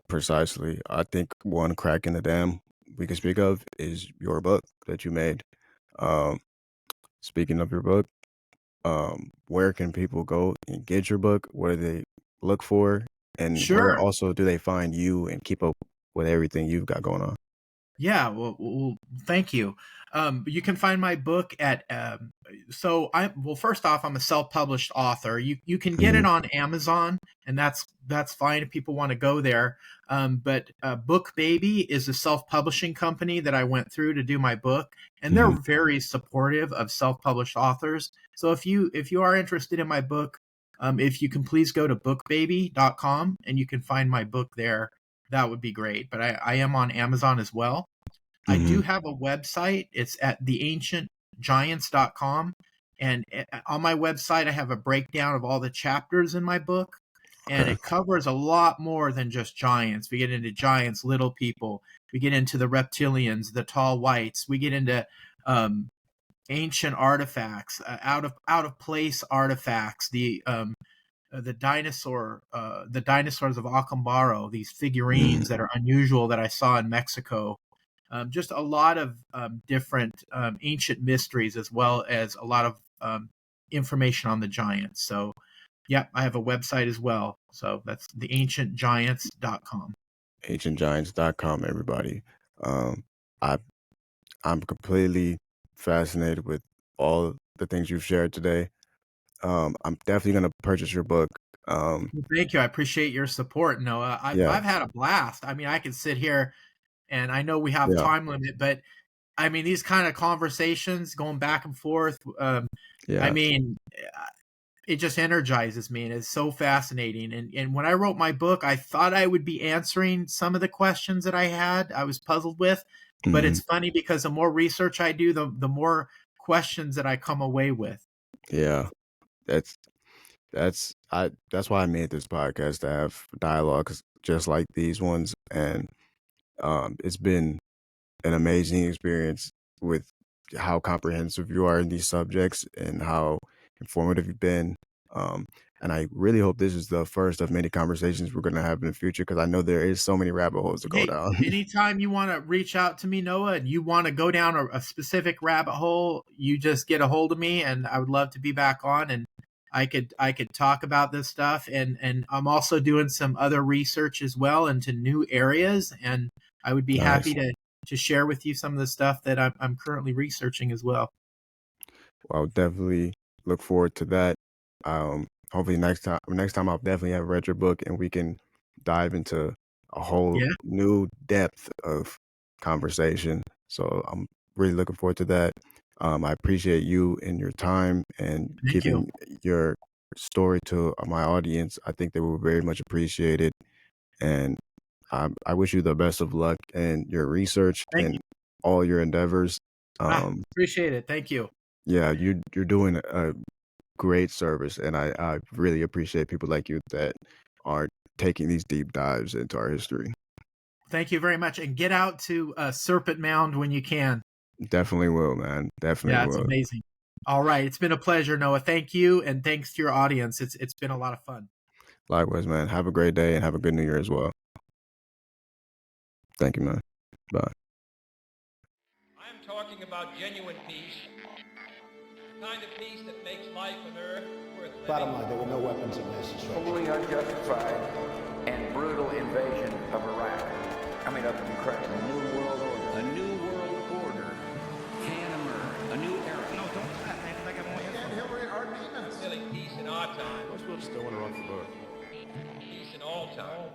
Precisely. I think one crack in the dam we can speak of is your book that you made. Um, Speaking of your book, where can people go and get your book? What do they look for? And where Sure. also do they find you and keep up with everything you've got going on? Yeah, well, thank you. You can find my book at first off, I'm a self-published author. You can get Hmm. it on Amazon, and that's fine if people want to go there. But Book Baby is a self-publishing company that I went through to do my book, and they're Hmm. very supportive of self-published authors. So if you are interested in my book, if you can please go to bookbaby.com and you can find my book there, that would be great. But I am on Amazon as well. I do Hmm. have a website. It's at theancientgiants.com. And on my website, I have a breakdown of all the chapters in my book. And Okay. it covers a lot more than just giants. We get into giants, little people. We get into the reptilians, the tall whites. We get into um, ancient artifacts, out of place artifacts, the dinosaurs of Acambaro, these Hmm. figurines that are unusual that I saw in Mexico. Just a lot of different ancient mysteries, as well as a lot of information on the giants. So, yeah, I have a website as well. So that's theancientgiants.com. Ancientgiants.com, everybody. Um, I I'm completely fascinated with all the things you've shared today. I'm definitely gonna purchase your book. Um, Well, thank you. I appreciate your support, Noah. yeah, I've had a blast. I mean, I could sit here, and I know we have yeah, time limit, but I mean, these kind of conversations going back and forth. I yeah. mean, it just energizes me, and it's so fascinating. And when I wrote my book, I thought I would be answering some of the questions that I was puzzled with. But Hmm. it's funny because the more research I do, the more questions that I come away with. Yeah. That's that's why I made this podcast, to have dialogues just like these ones, and it's been an amazing experience with how comprehensive you are in these subjects and how informative you've been. Um, and I really hope this is the first of many conversations we're going to have in the future, because I know there is so many rabbit holes to go Hey, down. anytime you want to reach out to me, Noah, and you want to go down a specific rabbit hole, you just get a hold of me, and I would love to be back on, and I could talk about this stuff. And I'm also doing some other research as well into new areas, and I would be happy Nice. to share with you some of the stuff that I'm currently researching as well. Well, I'll definitely look forward to that. Hopefully next time I'll definitely have read your book and we can dive into a whole Yeah, new depth of conversation. So I'm really looking forward to that. I appreciate you and your time and thank you. giving your story to my audience. I think they will very much appreciate it. And I wish you the best of luck in your research Thank and you. all your endeavors. Um, Appreciate it. Thank you. yeah, you're doing a great service, and I really appreciate people like you that are taking these deep dives into our history. Thank you very much. And get out to Serpent Mound when you can. Definitely will, man. Definitely Yeah, it's will. amazing. All right. It's been a pleasure, Noah. Thank you. And thanks to your audience. It's been a lot of fun. Likewise, man. Have a great day and have a good New Year as well. Thank you, man. Bye. I am talking about genuine peace, the kind of peace that makes life on Earth worth living. Bottom line, there were no weapons of mass destruction. Totally unjustified and brutal invasion of Iraq. Of Ukraine. A new world order. A new world order can emerge. A new era. No, don't. And Hillary are demons. Really, peace in our time. Most people still want to run for book. Peace in all time.